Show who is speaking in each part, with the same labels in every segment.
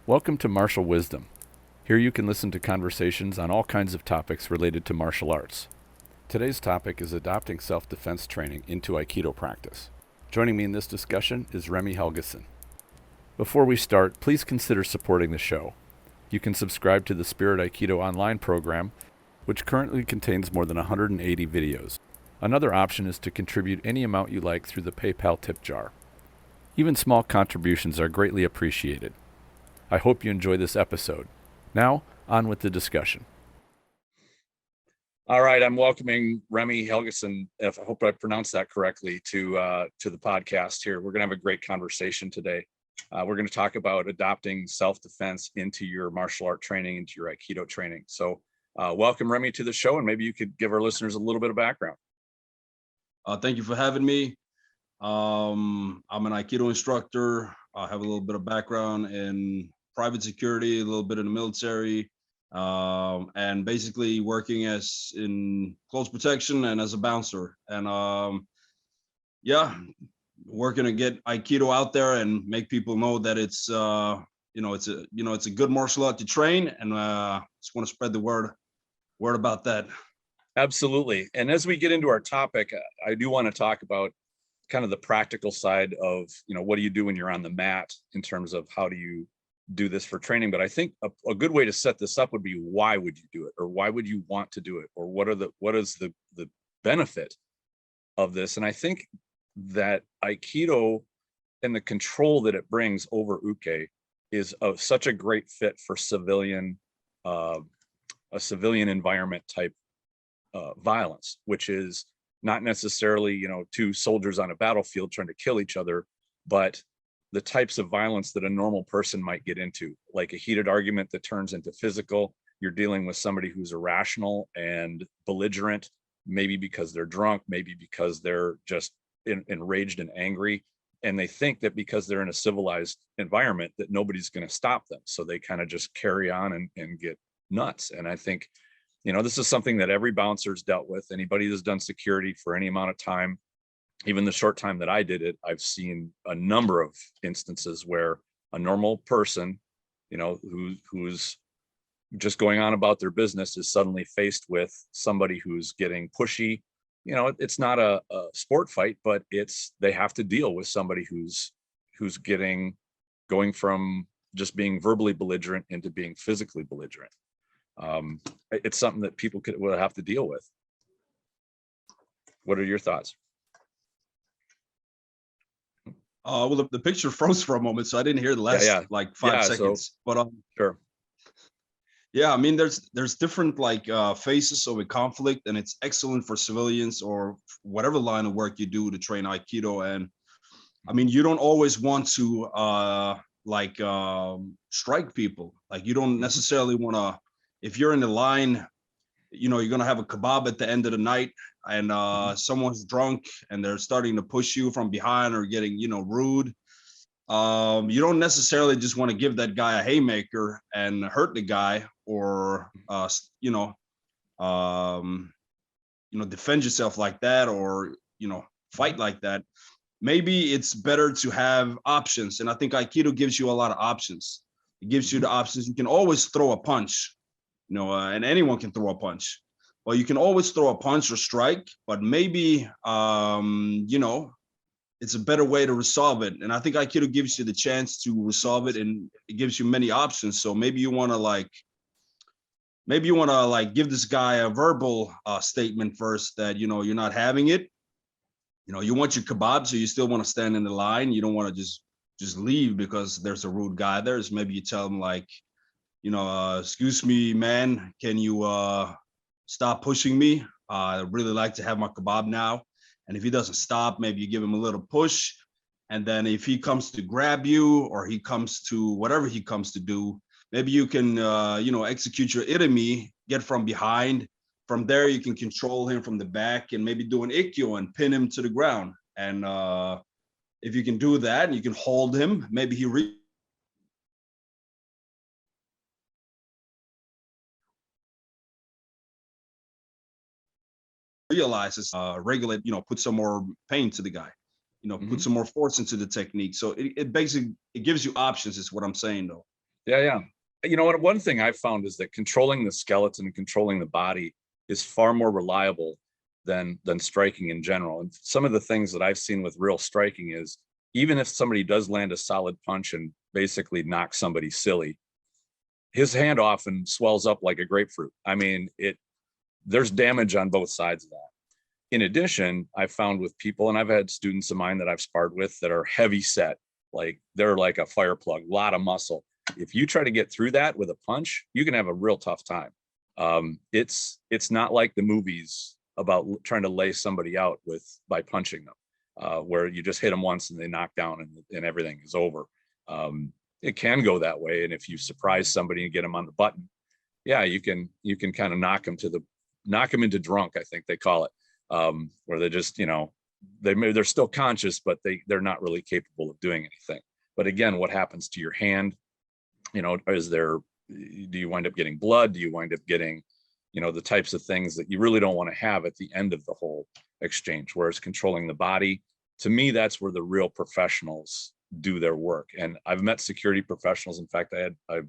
Speaker 1: Welcome to Martial Wisdom. Here you can listen to conversations on all kinds of topics related to martial arts. Today's topic is adopting self-defense training into Aikido practice. Joining me in this discussion is Remy Helgesen. Before we start, please consider supporting the show. You can subscribe to the Spirit Aikido online program, which currently contains more than 180 videos. Another option is to contribute any amount you like through the PayPal tip jar. Even small contributions are greatly appreciated. I hope you enjoy this episode. Now, on with the discussion. All right, I'm welcoming Remy Helgesen, I hope I pronounced that correctly, to the podcast here. We're going to have a great conversation today. We're going to talk about adopting self-defense into your martial art training, into your Aikido training. So welcome, Remy, to the show, and maybe you could give our listeners a little bit of background.
Speaker 2: Thank you for having me. I'm an Aikido instructor. I have a little bit of background in private security, a little bit in the military, and basically working as in close protection and as a bouncer. And working to get Aikido out there and make people know that it's it's a good martial art to train, and just want to spread the word about that.
Speaker 1: Absolutely. And as we get into our topic, I do want to talk about kind of the practical side of, what do you do when you're on the mat in terms of how do you do this for training? But I think a good way to set this up would be, why would you do it? Or why would you want to do it? Or what is the benefit of this? And I think that Aikido and the control that it brings over Uke is such a great fit for a civilian environment type violence, which is not necessarily, two soldiers on a battlefield trying to kill each other, but the types of violence that a normal person might get into, like a heated argument that turns into physical. You're dealing with somebody who's irrational and belligerent, maybe because they're drunk, maybe because they're just enraged and angry. And they think that because they're in a civilized environment that nobody's going to stop them. So they kind of just carry on and get nuts. And I think, this is something that every bouncer's dealt with. Anybody that's done security for any amount of time, even the short time that I did it, I've seen a number of instances where a normal person, who's just going on about their business is suddenly faced with somebody who's getting pushy. It's not a sport fight, but they have to deal with somebody who's going from just being verbally belligerent into being physically belligerent. It's something that people will have to deal with. What are your thoughts?
Speaker 2: Well, the picture froze for a moment, so I didn't hear the last 5 seconds. But
Speaker 1: sure.
Speaker 2: Yeah, I mean, there's different phases of a conflict, and it's excellent for civilians or whatever line of work you do to train Aikido. And I mean, you don't always want to strike people. Like, you don't necessarily want to. If you're in the line, you're going to have a kebab at the end of the night, and someone's drunk and they're starting to push you from behind or getting, rude. You don't necessarily just want to give that guy a haymaker and hurt the guy, or, defend yourself like that, or, fight like that. Maybe it's better to have options. And I think Aikido gives you a lot of options. It gives you the options. You can always throw a punch. And anyone can throw a punch. Well, you can always throw a punch or strike, but maybe, it's a better way to resolve it. And I think Aikido gives you the chance to resolve it, and it gives you many options. So maybe you want to give this guy a verbal statement first that, you're not having it. You want your kebab, so you still want to stand in the line. You don't want to just leave because there's a rude guy there. So maybe you tell him excuse me, man, can you stop pushing me? I'd really like to have my kebab now. And if he doesn't stop, maybe you give him a little push. And then if he comes to grab you, or he comes to whatever he comes to do, maybe you can, execute your irimi, get from behind. From there, you can control him from the back and maybe do an ikkyo and pin him to the ground. And if you can do that and you can hold him, maybe he realizes, regulate, put some more pain to the guy, put some more force into the technique. So it basically, it gives you options, is what I'm saying, though.
Speaker 1: Yeah. You know what? One thing I've found is that controlling the skeleton and controlling the body is far more reliable than striking in general. And some of the things that I've seen with real striking is even if somebody does land a solid punch and basically knock somebody silly, his hand often swells up like a grapefruit. I mean, there's damage on both sides of that. In addition, I've found with people, and I've had students of mine that I've sparred with that are heavy set, like they're like a fire plug, a lot of muscle. If you try to get through that with a punch, you can have a real tough time. It's not like the movies about trying to lay somebody out by punching them, where you just hit them once and they knock down and everything is over. It can go that way, and if you surprise somebody and get them on the button, yeah, you can kind of knock them into drunk, I think they call it, where they just, they're still conscious, but they're not really capable of doing anything. But again, what happens to your hand? Do you wind up getting blood? Do you wind up getting, the types of things that you really don't want to have at the end of the whole exchange? Whereas controlling the body, to me, that's where the real professionals do their work. And I've met security professionals. In fact, I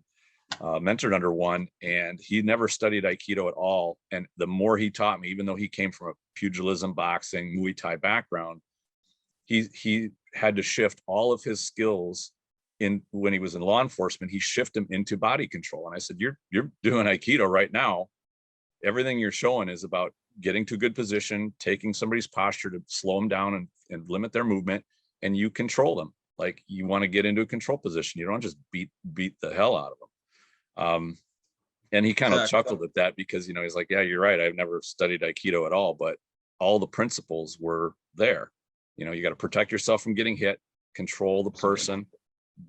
Speaker 1: mentored under one, and he never studied Aikido at all. And the more he taught me, even though he came from a pugilism, boxing, Muay Thai background, he had to shift all of his skills when he was in law enforcement. He shifted them into body control. And I said, you're doing Aikido right now. Everything you're showing is about getting to a good position, taking somebody's posture to slow them down and limit their movement, and you control them. Like, you want to get into a control position. You don't just beat the hell out of them. And he kind of chuckled at that because, he's like, yeah, you're right. I've never studied Aikido at all, but all the principles were there. You got to protect yourself from getting hit, control the person,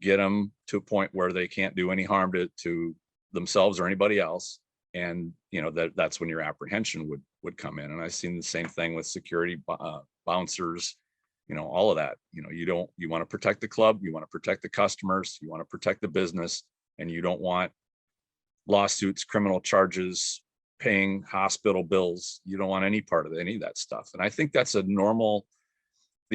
Speaker 1: get them to a point where they can't do any harm to themselves or anybody else. And, that's when your apprehension would come in. And I've seen the same thing with security, bouncers, all of that. You want to protect the club, you want to protect the customers, you want to protect the business, and you don't want lawsuits, criminal charges, paying hospital bills. You don't want any part of any of that stuff. And I think that's the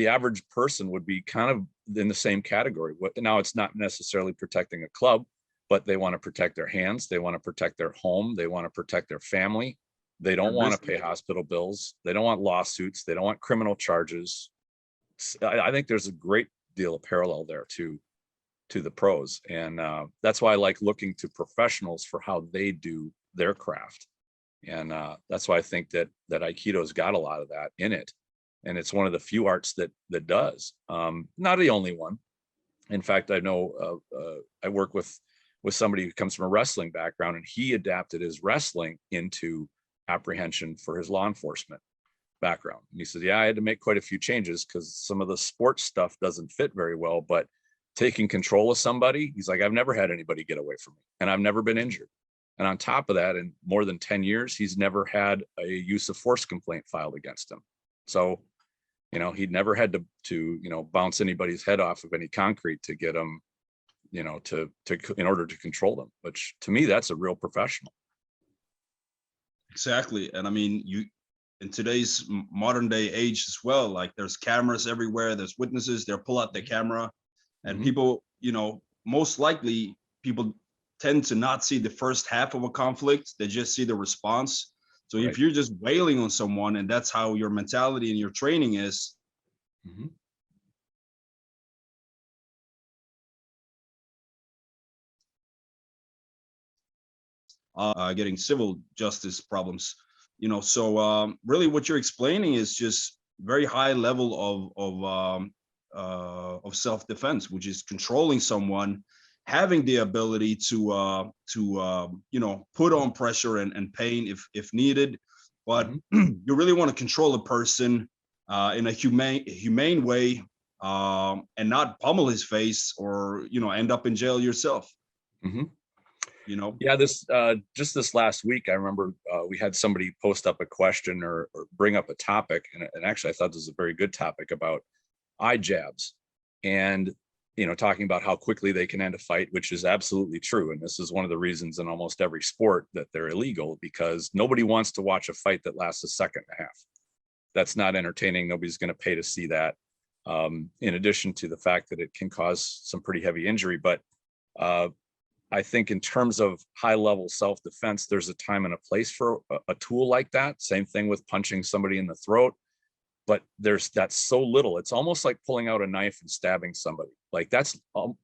Speaker 1: average person would be kind of in the same category. Now, it's not necessarily protecting a club, but they want to protect their hands. They want to protect their home. They want to protect their family. They don't want to pay hospital bills. They don't want lawsuits. They don't want criminal charges. I think there's a great deal of parallel there to the pros. And that's why I like looking to professionals for how they do their craft. And that's why I think that Aikido's got a lot of that in it. And it's one of the few arts that does. Not the only one. In fact, I know I work with somebody who comes from a wrestling background, and he adapted his wrestling into apprehension for his law enforcement background. And he says, yeah, I had to make quite a few changes because some of the sports stuff doesn't fit very well, but taking control of somebody, he's like, I've never had anybody get away from me, and I've never been injured. And on top of that, in more than 10 years, he's never had a use of force complaint filed against him. So, he'd never had to bounce anybody's head off of any concrete to get them, in order to control them, which to me, that's a real professional.
Speaker 2: Exactly. And I mean, in today's modern day age as well, like there's cameras everywhere, there's witnesses, they'll pull out the camera, and people, most likely people tend to not see the first half of a conflict. They just see the response. So if you're just wailing on someone and that's how your mentality and your training is, getting civil justice problems, so really what you're explaining is just very high level of self-defense, which is controlling someone, having the ability to put on pressure and pain if needed, but you really want to control a person in a humane way, and not pummel his face or end up in jail yourself.
Speaker 1: Yeah, just this last week, I remember we had somebody post up a question or bring up a topic, and actually I thought this was a very good topic about eye jabs, and talking about how quickly they can end a fight, which is absolutely true. And this is one of the reasons in almost every sport that they're illegal, because nobody wants to watch a fight that lasts a second and a half. That's not entertaining. Nobody's going to pay to see that. In addition to the fact that it can cause some pretty heavy injury, but I think in terms of high level self-defense, there's a time and a place for a tool like that. Same thing with punching somebody in the throat. But that's so little. It's almost like pulling out a knife and stabbing somebody. Like that's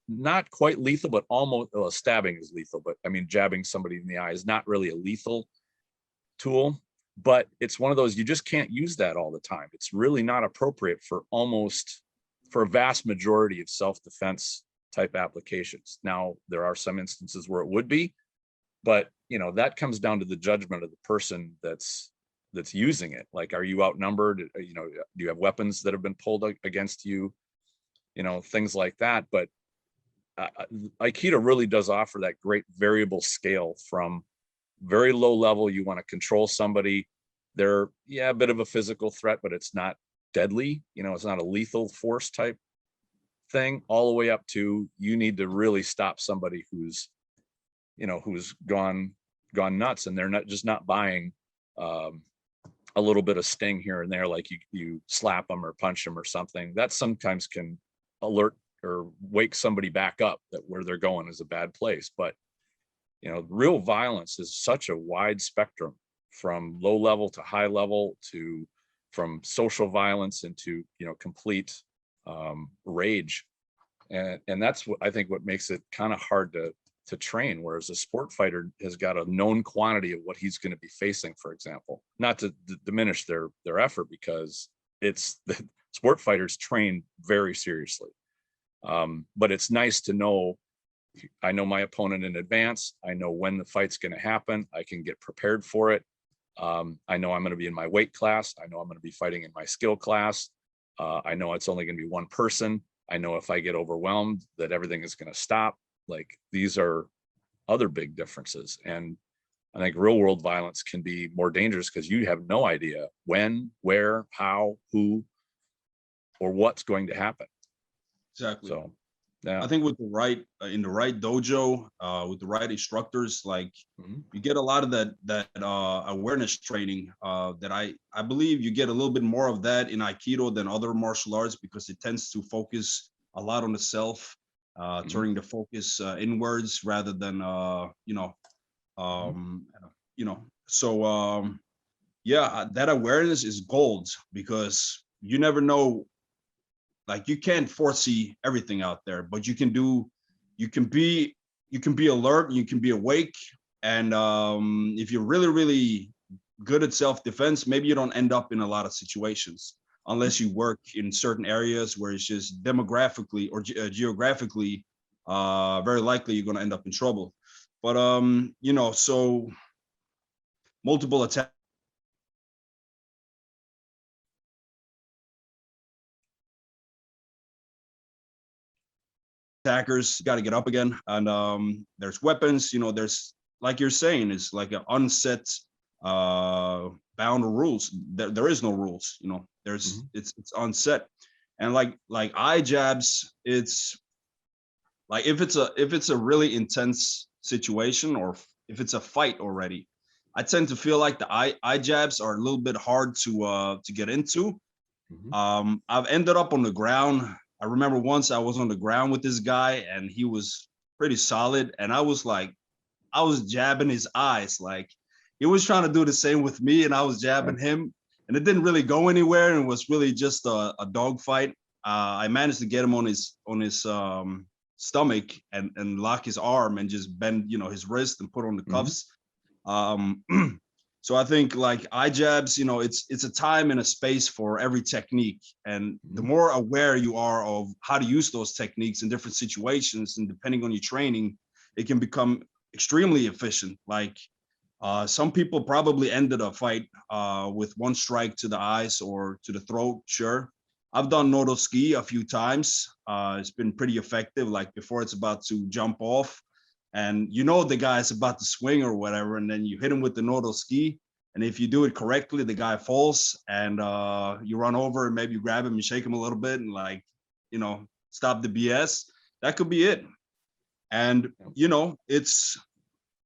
Speaker 1: not quite lethal, but almost, well, stabbing is lethal. But I mean, jabbing somebody in the eye is not really a lethal tool, but it's one of those, you just can't use that all the time. It's really not appropriate for a vast majority of self-defense type applications. Now, there are some instances where it would be, but that comes down to the judgment of the person that's using it. Like, are you outnumbered? Do you have weapons that have been pulled against you? Things like that. But Aikido really does offer that great variable scale from very low level. You want to control somebody. They're a bit of a physical threat, but it's not deadly. It's not a lethal force type thing, all the way up to you need to really stop somebody who's gone nuts, and they're not buying a little bit of sting here and there, like you slap them or punch them or something. That sometimes can alert or wake somebody back up that where they're going is a bad place. But real violence is such a wide spectrum, from low level to high level, to from social violence into complete rage, and that's what I think what makes it kind of hard to train. Whereas a sport fighter has got a known quantity of what he's going to be facing, for example, not to diminish their effort, because it's the sport fighters train very seriously. But it's nice to know, I know my opponent in advance. I know when the fight's going to happen. I can get prepared for it. I know I'm going to be in my weight class. I know I'm going to be fighting in my skill class. I know it's only going to be one person. I know if I get overwhelmed that everything is going to stop. Like, these are other big differences. And I think real world violence can be more dangerous because you have no idea when, where, how, who, or what's going to happen.
Speaker 2: Exactly.
Speaker 1: So, yeah.
Speaker 2: I think with the right in the right dojo, with the right instructors, like you get a lot of that awareness training. That I believe you get a little bit more of that in Aikido than other martial arts, because it tends to focus a lot on the self, turning the focus inwards rather than So that awareness is gold, because you never know. Like, you can't foresee everything out there, but you can be alert, you can be awake. And if you're really, really good at self-defense, maybe you don't end up in a lot of situations unless you work in certain areas where it's just demographically or geographically very likely you're going to end up in trouble. But so multiple attacks. Attackers got to get up again, and there's weapons. There's, like you're saying, it's like an unset bound of rules. There is no rules. There's it's unset, and like eye jabs. It's like if it's a really intense situation, or if it's a fight already, I tend to feel like the eye jabs are a little bit hard to get into. I've ended up on the ground. I remember once I was on the ground with this guy, and he was pretty solid. And I was jabbing his eyes. Like, he was trying to do the same with me, and I was jabbing him, and it didn't really go anywhere. And it was really just a dog fight. I managed to get him on his stomach and lock his arm and just bend, his wrist and put on the cuffs. So I think, like, eye jabs, it's a time and a space for every technique. And the more aware you are of how to use those techniques in different situations, and depending on your training, it can become extremely efficient. Like, some people probably ended a fight with one strike to the eyes or to the throat. Sure. I've done nodo ski a few times. It's been pretty effective. Like, before it's about to jump off, and the guy's about to swing or whatever, and then you hit him with the nodo ski. And if you do it correctly, the guy falls, and you run over and maybe you grab him and shake him a little bit and, like, stop the BS. That could be it. And,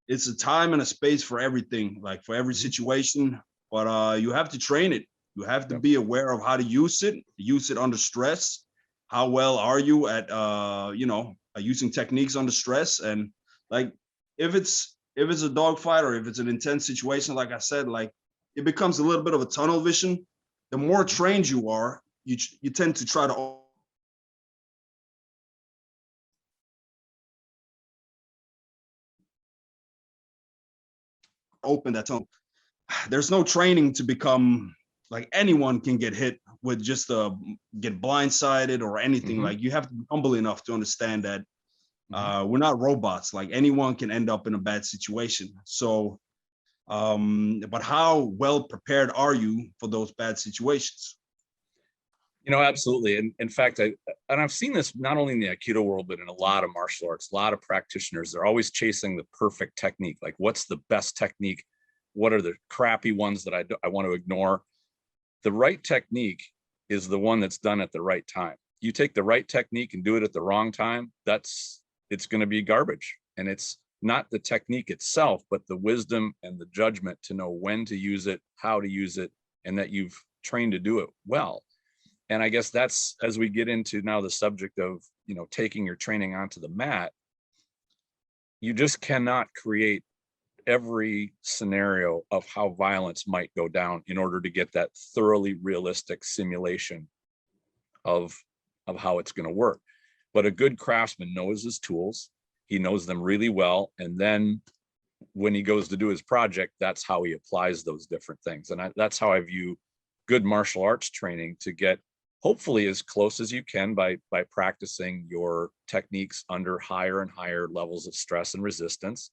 Speaker 2: it's a time and a space for everything, like for every situation, but you have to train it. You have to be aware of how to use it under stress. How well are you at, using techniques under stress? And Like if it's a dogfight or if it's an intense situation, like I said, like it becomes a little bit of a tunnel vision. The more trained you are, you tend to try to open that tunnel. There's no training to become like anyone can get hit with just get blindsided or anything. Like you have to be humble enough to understand that we're not robots. Like anyone can end up in a bad situation. So, but how well prepared are you for those bad situations?
Speaker 1: You know, absolutely. And in fact, I've seen this not only in the Aikido world, but in a lot of martial arts, a lot of practitioners, they're always chasing the perfect technique. Like, what's the best technique? What are the crappy ones that I want to ignore? The right technique is the one that's done at the right time. You take the right technique and do it at the wrong time, it's going to be garbage. And it's not the technique itself, but the wisdom and the judgment to know when to use it, how to use it, and that you've trained to do it well. And I guess that's, as we get into now the subject of, you know, taking your training onto the mat, you just cannot create every scenario of how violence might go down in order to get that thoroughly realistic simulation of how it's going to work. But a good craftsman knows his tools, he knows them really well, and then when he goes to do his project, that's how he applies those different things. And that's how I view good martial arts training, to get hopefully as close as you can by practicing your techniques under higher and higher levels of stress and resistance,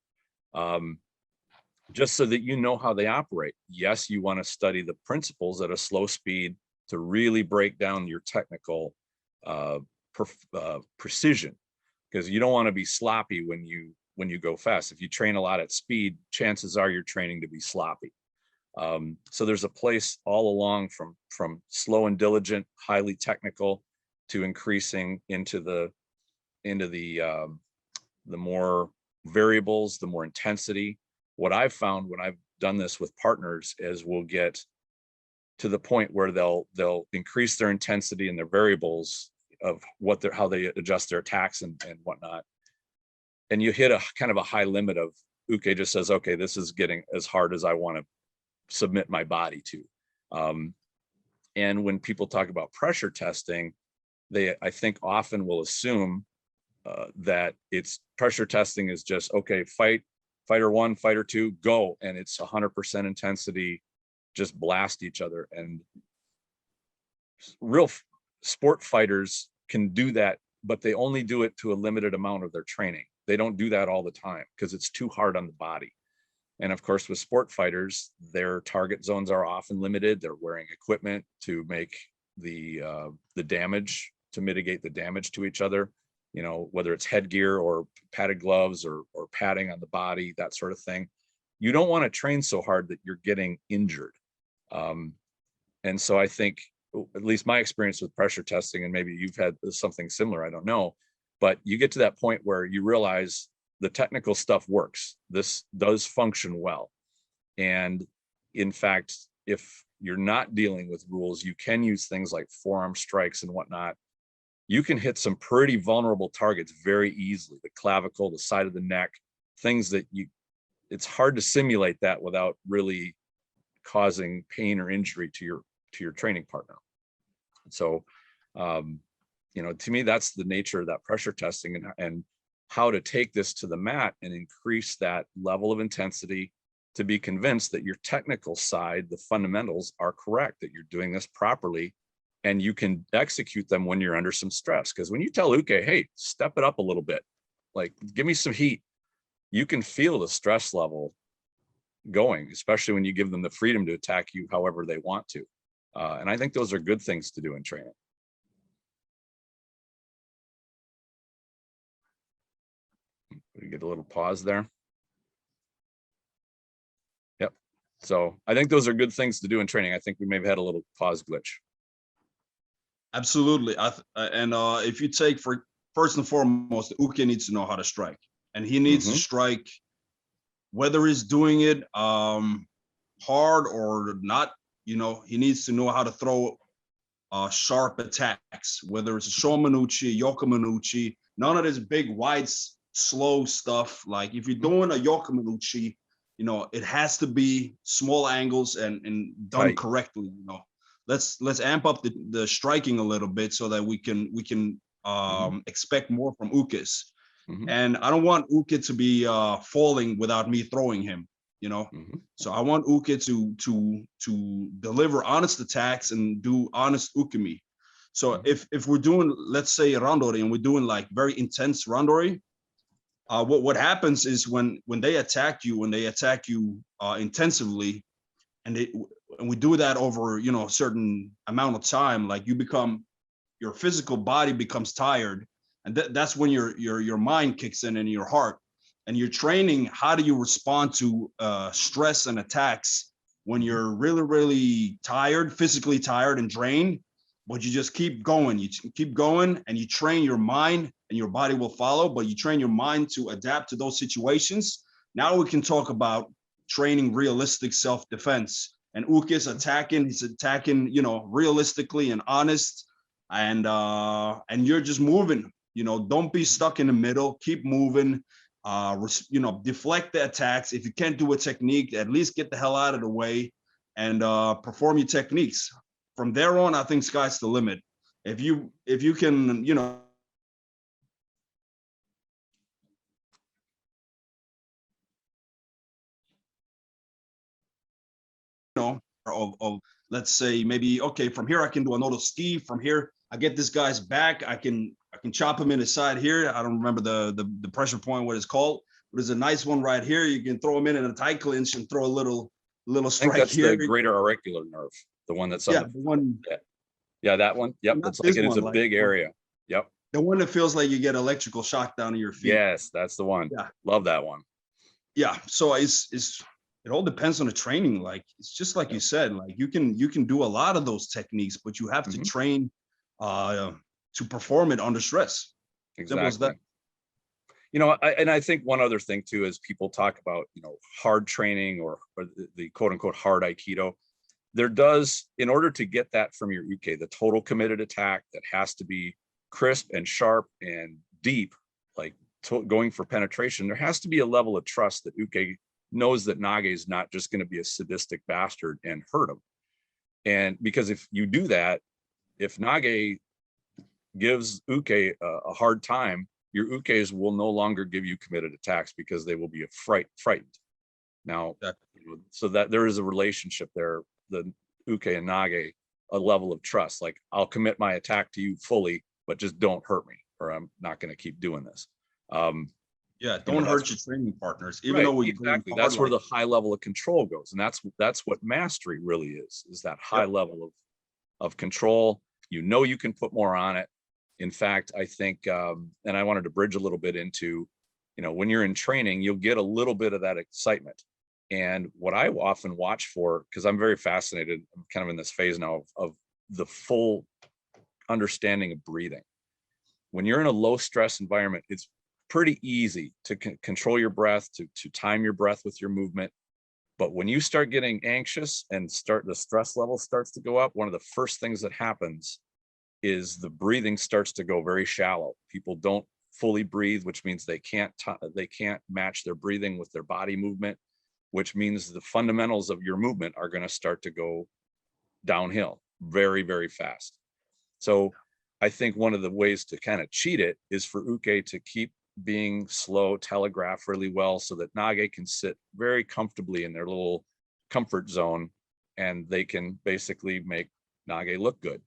Speaker 1: just so that you know how they operate. Yes, you want to study the principles at a slow speed to really break down your technical precision, because you don't want to be sloppy when you go fast. If you train a lot at speed, chances are you're training to be sloppy. So there's a place all along from slow and diligent, highly technical, to increasing into the more variables, the more intensity. What I've found when I've done this with partners is we'll get to the point where they'll increase their intensity and their variables of how they adjust their attacks and whatnot. And you hit a kind of a high limit of Uke just says, okay, this is getting as hard as I want to submit my body to. And when people talk about pressure testing, they, I think, often will assume that it's pressure testing is just, okay, fighter one, fighter two, go. And it's 100% intensity, just blast each other. And real sport fighters can do that, but they only do it to a limited amount of their training. They don't do that all the time because it's too hard on the body. And of course, with sport fighters, their target zones are often limited. They're wearing equipment to make the damage, to mitigate the damage to each other, you know, whether it's headgear or padded gloves or padding on the body, that sort of thing. You don't want to train so hard that you're getting injured. And so I think, at least my experience with pressure testing, and maybe you've had something similar, I don't know, but you get to that point where you realize the technical stuff works. This does function well. And in fact, if you're not dealing with rules, you can use things like forearm strikes and whatnot. You can hit some pretty vulnerable targets very easily, the clavicle, the side of the neck, things that it's hard to simulate that without really causing pain or injury to your training partner. So, you know, to me, that's the nature of that pressure testing, and how to take this to the mat and increase that level of intensity to be convinced that your technical side, the fundamentals, are correct, that you're doing this properly, and you can execute them when you're under some stress. Because when you tell Uke, hey, step it up a little bit, like give me some heat, you can feel the stress level going, especially when you give them the freedom to attack you however they want to. And I think those are good things to do in training. We get a little pause there. Yep. So I think those are good things to do in training. I think we may have had a little pause glitch.
Speaker 2: Absolutely. If you take, for first and foremost, Uke needs to know how to strike, and he needs to strike whether he's doing it hard or not. You know, he needs to know how to throw sharp attacks, whether it's a shomanuchi, yokomanuchi, none of this big wide slow stuff. Like if you're doing a yokomaruchi, you know, it has to be small angles and done
Speaker 1: Right.
Speaker 2: correctly. You know, let's amp up the striking a little bit so that we can expect more from ukes.
Speaker 1: Mhm.
Speaker 2: And I don't want uke to be falling without me throwing him. You know,
Speaker 1: Mhm.
Speaker 2: so I want uke to deliver honest attacks and do honest ukemi. So
Speaker 1: Mhm.
Speaker 2: if we're doing, let's say, randori, and we're doing like very intense randori, what happens is when they attack you, intensively, and we do that over, you know, a certain amount of time, like your physical body becomes tired, and that's when your mind kicks in and your heart, and you're training how do you respond to stress and attacks when
Speaker 1: Mhm.
Speaker 2: you're really tired, physically tired and drained, but you just keep going. You keep going and you train your mind, and your body will follow, but you train your mind to adapt to those situations. Now we can talk about training realistic self-defense. And Uke is attacking, he's attacking, you know, realistically and honest, and you're just moving. You know, don't be stuck in the middle. Keep moving. You know, deflect the attacks. If you can't do a technique, at least get the hell out of the way and perform your techniques. From there on, I think sky's the limit. If you can, you know, of let's say maybe, okay, from here I can do another ski. From here, I get this guy's back. I can chop him in his side here. I don't remember the pressure point, what it's called, but there's a nice one right here. You can throw him in a tight clinch and throw a little
Speaker 1: I think
Speaker 2: strike
Speaker 1: that's
Speaker 2: here.
Speaker 1: the greater auricular nerve, the one that's on
Speaker 2: Yeah,
Speaker 1: the
Speaker 2: the one,
Speaker 1: yeah, yeah, that one. Yep,
Speaker 2: not
Speaker 1: that's like
Speaker 2: this
Speaker 1: it is
Speaker 2: one,
Speaker 1: a
Speaker 2: like
Speaker 1: big area. Yep.
Speaker 2: the one that feels like you get electrical shock down to your feet.
Speaker 1: Yes, that's the one.
Speaker 2: Yeah,
Speaker 1: Love that one.
Speaker 2: yeah. So it's it all depends on the training. Like it's just like you
Speaker 1: Yep.
Speaker 2: said, like you can do a lot of those techniques, but you have to
Speaker 1: Mhm.
Speaker 2: train uh to perform it under stress. Simple as that.
Speaker 1: Exactly. You know, and I think one other thing too is people talk about, you know, hard training or the quote unquote hard Aikido. There does, in order to get that from your uke, the total committed attack that has to be crisp and sharp and deep, like going for penetration, there has to be a level of trust that uke knows that nage is not just going to be a sadistic bastard and hurt him. And because if you do that, if nage gives uke a hard time, your ukes will no longer give you committed attacks because they will be frightened. Now, so that there is a relationship there, the uke and nage, a level of trust. Like I'll commit my attack to you fully, but just don't hurt me, or I'm not going to keep doing this.
Speaker 2: Yeah,
Speaker 1: You know,
Speaker 2: don't
Speaker 1: that's
Speaker 2: hurt your training partners, even
Speaker 1: right,
Speaker 2: though we're going
Speaker 1: exactly.
Speaker 2: hard
Speaker 1: That's where
Speaker 2: like
Speaker 1: the high level of control goes, and that's what mastery really is that high
Speaker 2: yep.
Speaker 1: level of control. You know, you can put more on it. In fact, I think, and I wanted to bridge a little bit into, you know, when you're in training, you'll get a little bit of that excitement. And what I often watch for, because I'm very fascinated, I'm kind of in this phase now of the full understanding of breathing. When you're in a low stress environment, it's pretty easy to control your breath, to time your breath with your movement. But when you start getting anxious and the stress level starts to go up, one of the first things that happens is the breathing starts to go very shallow. People don't fully breathe, which means they can't match their breathing with their body movement, which means the fundamentals of your movement are going to start to go downhill very, very fast. So I think one of the ways to kind of cheat it is for uke to keep being slow, telegraph really well, so that nage can sit very comfortably in their little comfort zone, and they can basically make nage look good.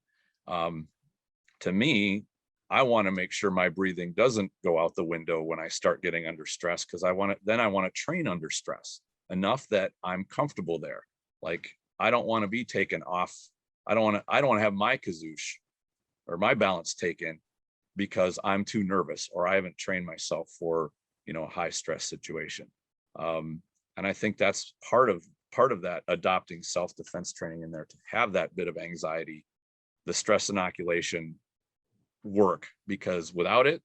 Speaker 1: To me, I want to make sure my breathing doesn't go out the window when I start getting under stress, because I want to train under stress enough that I'm comfortable there. Like I don't want to be taken off. I don't want to have my kazoosh or my balance taken because I'm too nervous or I haven't trained myself for, you know, a high stress situation. And I think that's part of that adopting self-defense training in there, to have that bit of anxiety, the stress inoculation work, because without it,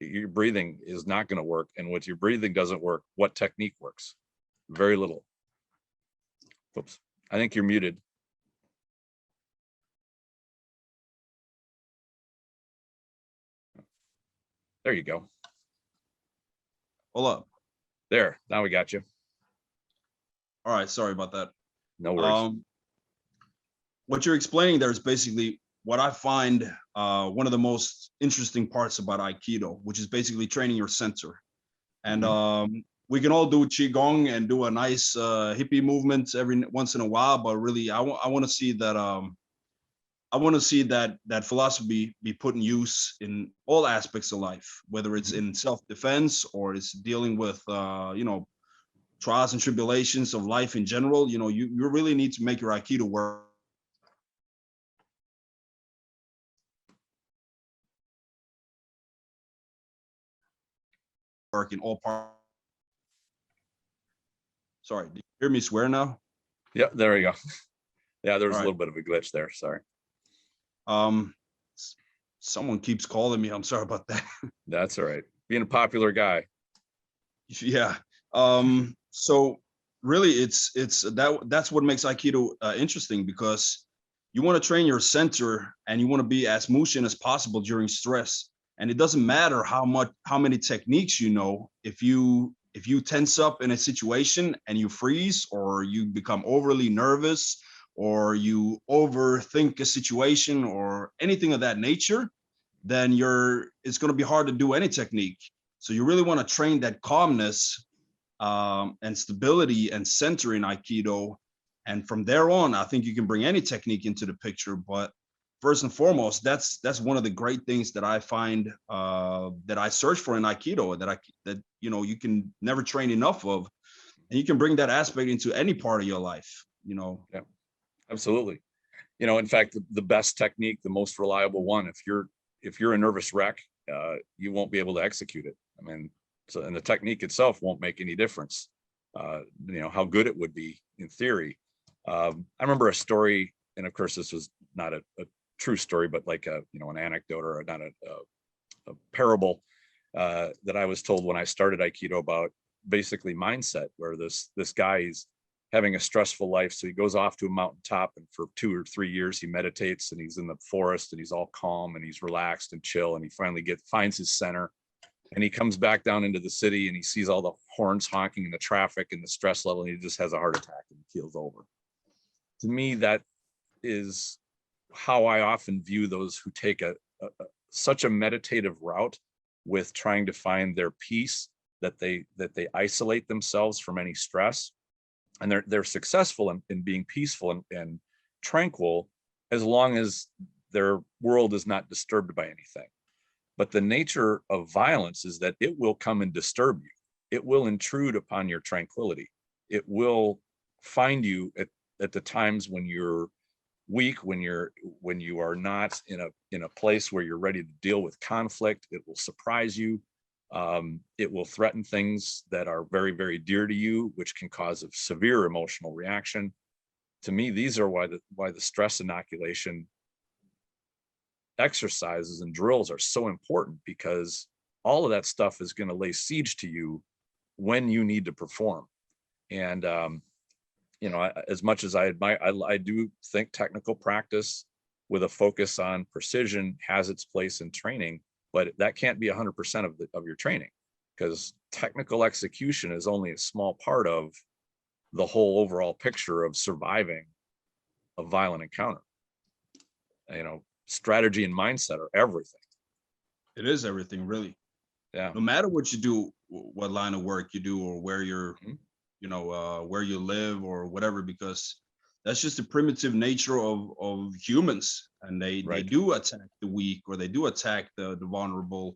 Speaker 1: your breathing is not going to work. And with your breathing doesn't work, what technique works? Very little. Oops, I think you're muted. There you go.
Speaker 2: Hold up.
Speaker 1: There, now we got you.
Speaker 2: All right, sorry about that.
Speaker 1: No worries.
Speaker 2: What you're explaining there is basically what I find one of the most interesting parts about Aikido, which is basically training your center. And we can all do qigong and do a nice hippie movement every once in a while, but really, I want to see that that philosophy be put in use in all aspects of life, whether it's in self-defense or it's dealing with trials and tribulations of life in general. You really need to make your Aikido work in all parts. Sorry, do you hear me swear now?
Speaker 1: Yeah, there we go. Yeah, there was
Speaker 2: All
Speaker 1: a
Speaker 2: right.
Speaker 1: little bit of a glitch there. Sorry.
Speaker 2: Someone keeps calling me. I'm sorry about that.
Speaker 1: That's all right. Being a popular guy.
Speaker 2: Yeah. So really, that's what makes Aikido interesting, because you want to train your center and you want to be as Mushin as possible during stress. And it doesn't matter how many techniques you know. If you tense up in a situation and you freeze, or you become overly nervous, or you overthink a situation or anything of that nature, then it's going to be hard to do any technique. So you really want to train that calmness and stability and center in Aikido. And from there on, I think you can bring any technique into the picture. But first and foremost, that's one of the great things that I find that I search for in Aikido, that you can never train enough of, and you can bring that aspect into any part of your life.
Speaker 1: Yeah, absolutely. In fact, the best technique, the most reliable one, if you're a nervous wreck, you won't be able to execute it. I mean, and the technique itself won't make any difference. How good it would be in theory. I remember a story, and of course this was not a true story, but like an anecdote, or not a parable that I was told when I started Aikido about basically mindset, where this guy is having a stressful life. So he goes off to a mountaintop, and for 2 or 3 years he meditates, and he's in the forest, and he's all calm and he's relaxed and chill, and he finally finds his center, and he comes back down into the city, and he sees all the horns honking and the traffic and the stress level, and he just has a heart attack and keels over. To me, that is how I often view those who take such a meditative route with trying to find their peace, that they isolate themselves from any stress, and they're successful in being peaceful and tranquil, as long as their world is not disturbed by anything. But the nature of violence is that it will come and disturb you. It will intrude upon your tranquility. It will find you at the times when you're weak, when you are not in a place where you're ready to deal with conflict. It will surprise you. It will threaten things that are very, very dear to you, which can cause a severe emotional reaction. To me, these are why the stress inoculation exercises and drills are so important, because all of that stuff is going to lay siege to you when you need to perform. And as much as I admire, I do think technical practice with a focus on precision has its place in training, but that can't be 100% of your training, because technical execution is only a small part of the whole overall picture of surviving a violent encounter. Strategy and mindset are everything.
Speaker 2: It is everything, really.
Speaker 1: Yeah.
Speaker 2: No matter what you do, what line of work you do, or where you're, where you live or whatever, because that's just the primitive nature of humans, and they do attack the weak, or they do attack the vulnerable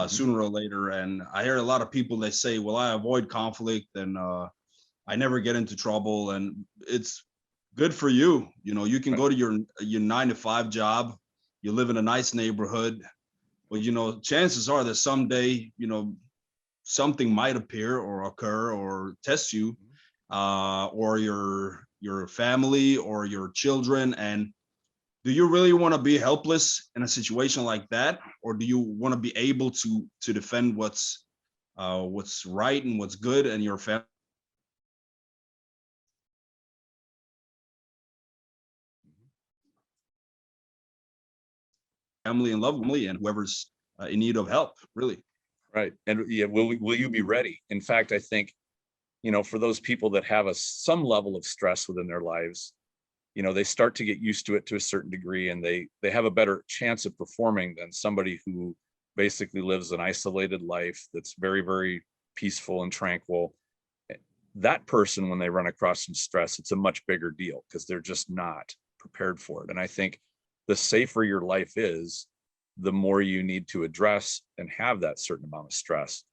Speaker 2: sooner or later. And I hear a lot of people, they say, well, I avoid conflict, and I never get into trouble, and it's good for you. You can go to your 9-to-5 job, you live in a nice neighborhood, but chances are that someday something might appear or occur or test you, or your family or your children. And do you really want to be helpless in a situation like that, or do you want to be able to defend what's right and what's good and your family and lovely and whoever's in need of help, really?
Speaker 1: Right. And yeah, will you be ready? In fact, I think, for those people that have some level of stress within their lives, they start to get used to it to a certain degree, and they have a better chance of performing than somebody who basically lives an isolated life that's very, very peaceful and tranquil. That person, when they run across some stress, it's a much bigger deal because they're just not prepared for it. And I think the safer your life is, the more you need to address and have that certain amount of stress.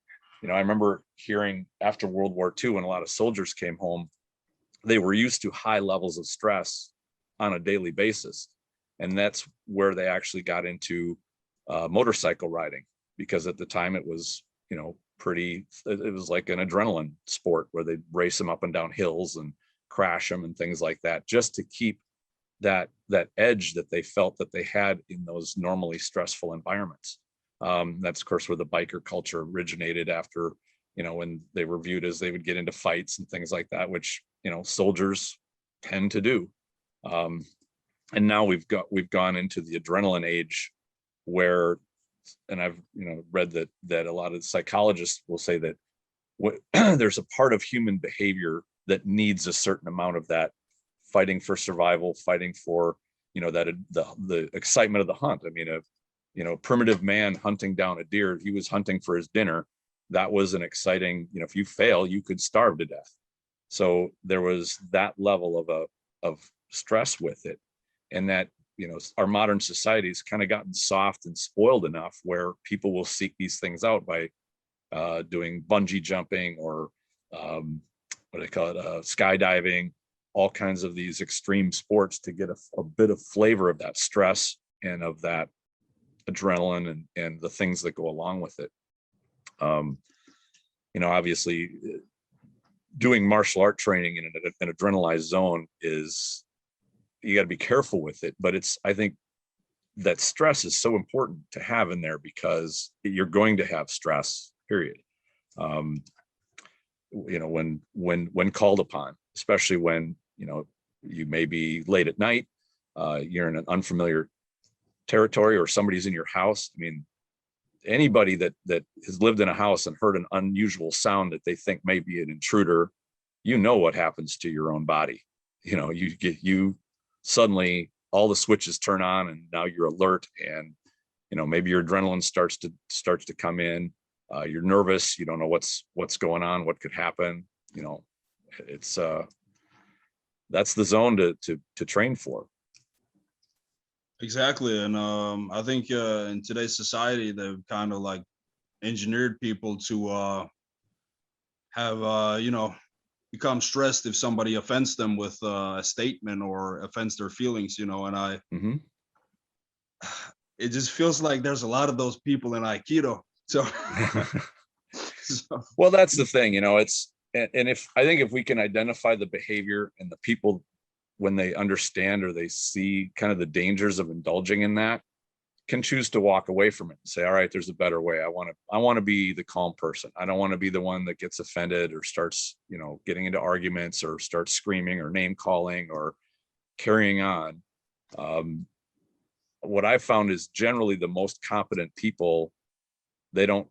Speaker 1: I remember hearing after World War II, when a lot of soldiers came home, they were used to high levels of stress on a daily basis. And that's where they actually got into motorcycle riding, because at the time it was, it was like an adrenaline sport where they'd race them up and down hills and crash them and things like that, just to keep that edge that they felt that they had in those normally stressful environments. That's of course where the biker culture originated after, when they were viewed as they would get into fights and things like that, which, soldiers tend to do. And now we've gone into the adrenaline age where, and I've, read that a lot of psychologists will say that there's a part of human behavior that needs a certain amount of that fighting for survival, fighting for, that the excitement of the hunt. I mean, primitive man hunting down a deer, he was hunting for his dinner. That was an exciting, if you fail, you could starve to death. So there was that level of stress with it. And that, our modern society's kind of gotten soft and spoiled enough where people will seek these things out by doing bungee jumping or what do they call it, skydiving, all kinds of these extreme sports to get a bit of flavor of that stress and of that adrenaline and the things that go along with it. Obviously doing martial art training in an adrenalized zone is, you got to be careful with it, but I think that stress is so important to have in there because you're going to have stress, period. When called upon, especially when, you may be late at night, you're in an unfamiliar territory, or somebody's in your house. I mean, anybody that has lived in a house and heard an unusual sound that they think may be an intruder, what happens to your own body. You suddenly, all the switches turn on and now you're alert, and maybe your adrenaline starts to come in. You're nervous, you don't know what's going on, what could happen. It's that's the zone to train for.
Speaker 2: Exactly. And I think in today's society, they've kind of like engineered people to have become stressed if somebody offends them with a statement or offends their feelings, and
Speaker 1: Mm-hmm.
Speaker 2: it just feels like there's a lot of those people in Aikido. So,
Speaker 1: Well, that's the thing, and if I think if we can identify the behavior and the people when they understand or they see kind of the dangers of indulging in that, can choose to walk away from it and say, all right, there's a better way. I want to be the calm person. I don't want to be the one that gets offended or starts, getting into arguments or starts screaming or name calling or carrying on. What I've found is generally the most competent people, they don't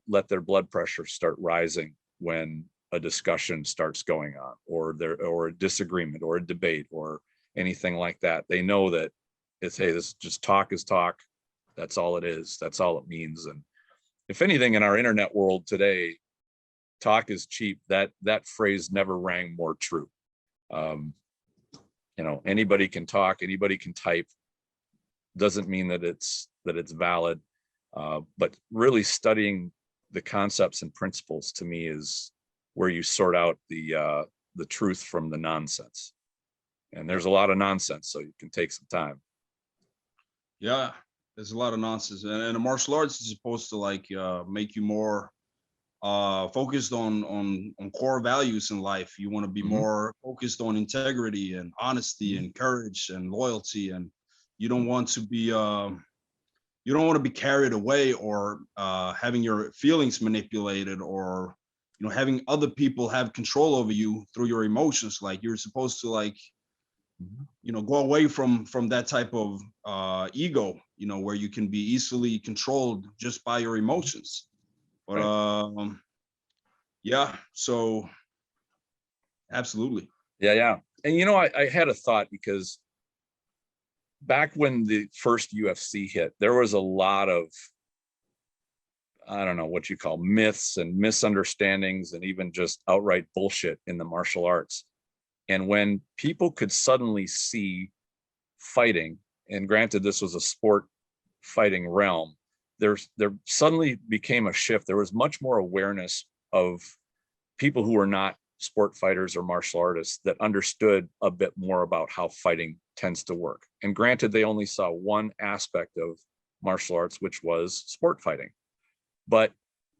Speaker 1: let their blood pressure start rising when a discussion starts going on, or a disagreement or a debate or anything like that. They know that it's, hey, this just talk is talk. That's all it is. That's all it means. And if anything, in our internet world today, talk is cheap. That phrase never rang more true. Anybody can talk, anybody can type. Doesn't mean that it's valid. But really studying the concepts and principles, to me, is where you sort out the truth from the nonsense. And there's a lot of nonsense, so you can take some time.
Speaker 2: Yeah, there's a lot of nonsense, and the martial arts is supposed to make you more focused on core values in life. You want to be
Speaker 1: Mm-hmm.
Speaker 2: more focused on integrity and honesty and courage and loyalty, and you don't want to be carried away or having your feelings manipulated, or having other people have control over you through your emotions. Like, you're supposed to go away from that type of ego, where you can be easily controlled just by your emotions. But
Speaker 1: Right.
Speaker 2: yeah, so absolutely.
Speaker 1: Yeah. And I had a thought, because back when the first UFC hit, there was a lot of, I don't know what you call, myths and misunderstandings and even just outright bullshit in the martial arts. And when people could suddenly see fighting, and granted this was a sport fighting realm, there suddenly became a shift. There was much more awareness of people who were not sport fighters or martial artists that understood a bit more about how fighting tends to work. And granted, they only saw one aspect of martial arts, which was sport fighting, but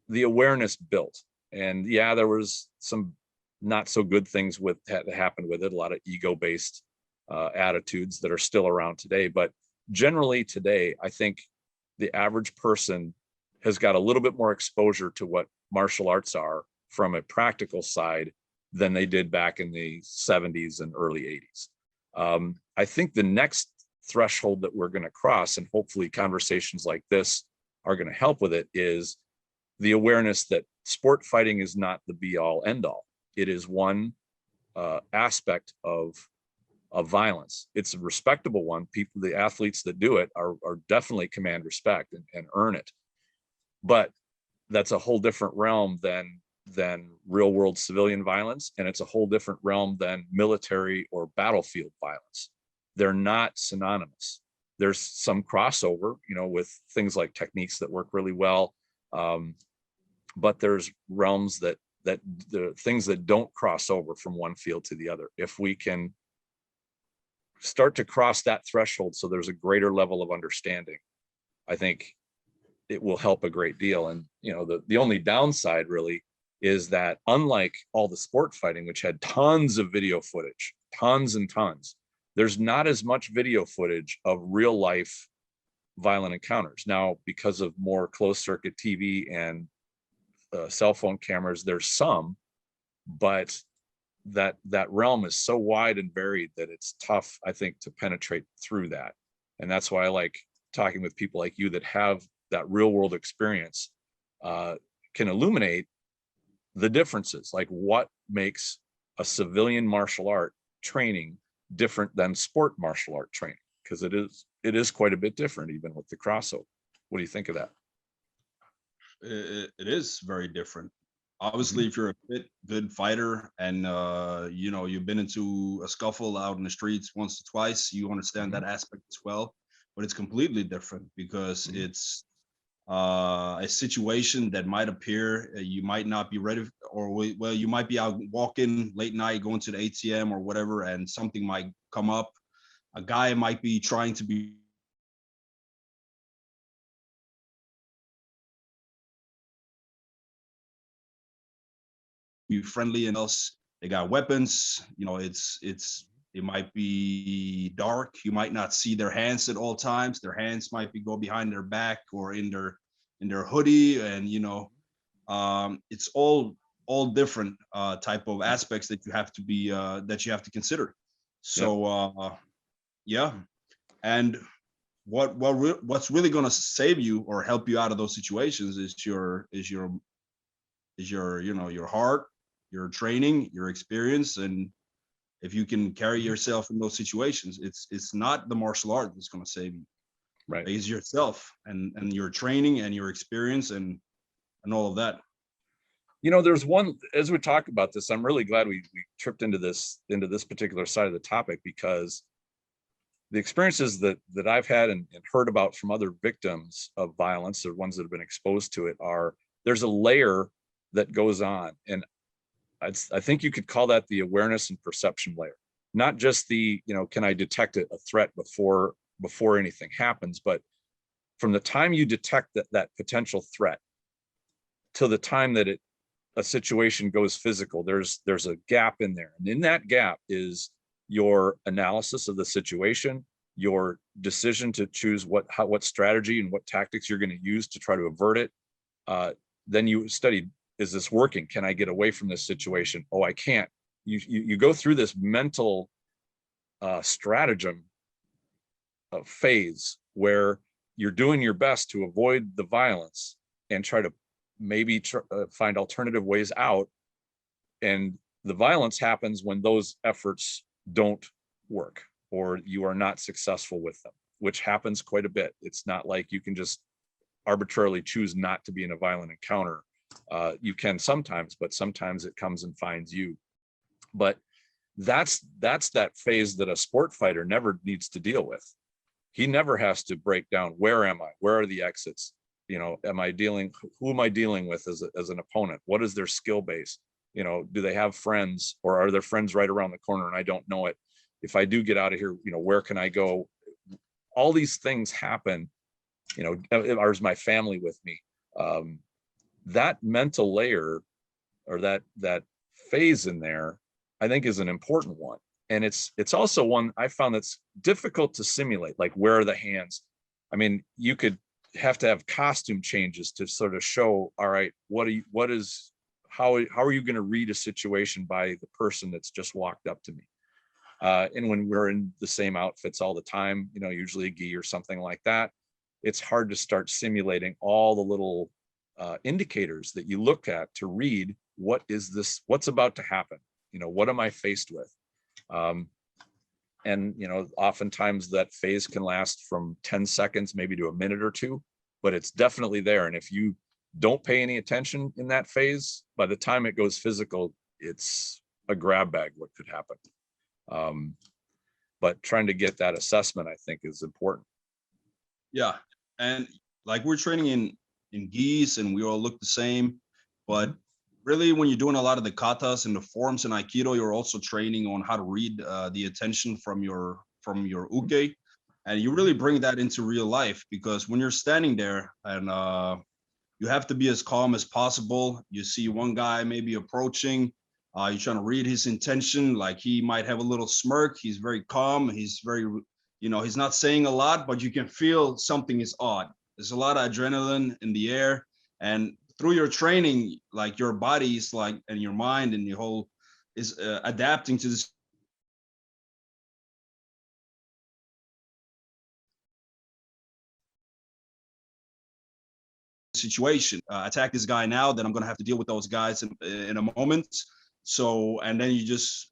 Speaker 1: the awareness built. And yeah, there was some not so good things with that happened with it, a lot of ego-based attitudes that are still around today. But generally today, I think the average person has got a little bit more exposure to what martial arts are from a practical side than they did back in the 70s and early 80s. I think the next threshold that we're going to cross, and hopefully conversations like this are going to help with it, is the awareness that sport fighting is not the be all end all. It is one aspect of violence. It's a respectable one. People, the athletes that do it are definitely command respect and earn it. But that's a whole different realm than real world civilian violence. And it's a whole different realm than military or battlefield violence. They're not synonymous. There's some crossover, with things like techniques that work really well. But there's realms that the things that don't cross over from one field to the other. If we can start to cross that threshold, so there's a greater level of understanding, I think it will help a great deal. And the only downside really is that, unlike all the sport fighting, which had tons of video footage, tons and tons, there's not as much video footage of real life violent encounters. Now, because of more closed circuit TV and cell phone cameras, there's some, but that realm is so wide and varied that it's tough, I think, to penetrate through that. And that's why I like talking with people like you that have that real world experience, can illuminate the differences, like what makes a civilian martial art training different than sport martial art training, because it is quite a bit different, even with the crossover. What do you think of that?
Speaker 2: It is very different.
Speaker 1: Mm-hmm.
Speaker 2: Obviously, if you're a good fighter and you've been into a scuffle out in the streets once or twice, you understand
Speaker 1: Mm-hmm.
Speaker 2: that aspect as well. But it's completely different because
Speaker 1: Mm-hmm.
Speaker 2: it's a situation that might appear you might not be ready, or well, you might be out walking late night, going to the ATM or whatever, and something might come up. A guy might be trying to be friendly, and else they got weapons. It might be dark. You might not see their hands at all times. Their hands might be go behind their back or in their hoodie, and it's all different type of
Speaker 1: Yeah.
Speaker 2: aspects that you have to consider.
Speaker 1: Yep.
Speaker 2: So yeah, and what's really going to save you or help you out of those situations is your your heart, your training, your experience. And if you can carry
Speaker 1: Mhm.
Speaker 2: yourself in those situations, it's not the martial art that's going to save you.
Speaker 1: Right.
Speaker 2: It's yourself and your training and your experience and all of that.
Speaker 1: There's one, as we talk about this, I'm really glad we tripped into this particular side of the topic, because the experiences that I've had and heard about from other victims of violence, or ones that have been exposed to it, are there's a layer that goes on. And I think you could call that the awareness and perception layer. Not just the, can I detect a threat before anything happens, but from the time you detect that potential threat to the time that a situation goes physical, there's a gap in there. And in that gap is your analysis of the situation, your decision to choose what strategy and what tactics you're going to use to try to avert it. Then you study, is this working? Can I get away from this situation? Oh, I can't. You go through this mental stratagem phase where you're doing your best to avoid the violence and try to maybe find alternative ways out. And the violence happens when those efforts don't work or you are not successful with them, which happens quite a bit. It's not like you can just arbitrarily choose not to be in a violent encounter. You can sometimes, but sometimes it comes and finds you. But that's that phase that a sport fighter never needs to deal with. He never has to break down, where am I? Where are the exits? You know, who am I dealing with as an opponent? What is their skill base? You know, do they have friends, or are their friends right around the corner and I don't know it? If I do get out of here, you know, where can I go? All these things happen, you know, or is my family with me? That mental layer, or that phase in there, I think is an important one. And it's also one I found that's difficult to simulate. Like, where are the hands? I mean, you could have to have costume changes to sort of show, all right, how are you going to read a situation by the person that's just walked up to me? And when we're in the same outfits all the time, you know, usually a gi or something like that, it's hard to start simulating all the little indicators that you look at to read, what's about to happen? You know, what am I faced with? And, you know, oftentimes that phase can last from 10 seconds, maybe to a minute or two, but it's definitely there. And if you don't pay any attention in that phase, by the time it goes physical, it's a grab bag what could happen. But trying to get that assessment, I think, is important.
Speaker 2: Yeah. And like, we're training in gis and we all look the same, but really, when you're doing a lot of the katas and the forms in Aikido, you're also training on how to read the attention from your uke, and you really bring that into real life, because when you're standing there and you have to be as calm as possible. You see one guy maybe approaching, you're trying to read his intention. Like, he might have a little smirk. He's very calm. He's very, you know, he's not saying a lot, but you can feel something is odd. There's a lot of adrenaline in the air, and through your training, like, your body is like, and your mind and your whole is adapting to this situation. Attack this guy now, then I'm going to have to deal with those guys in a moment. So, and then you just,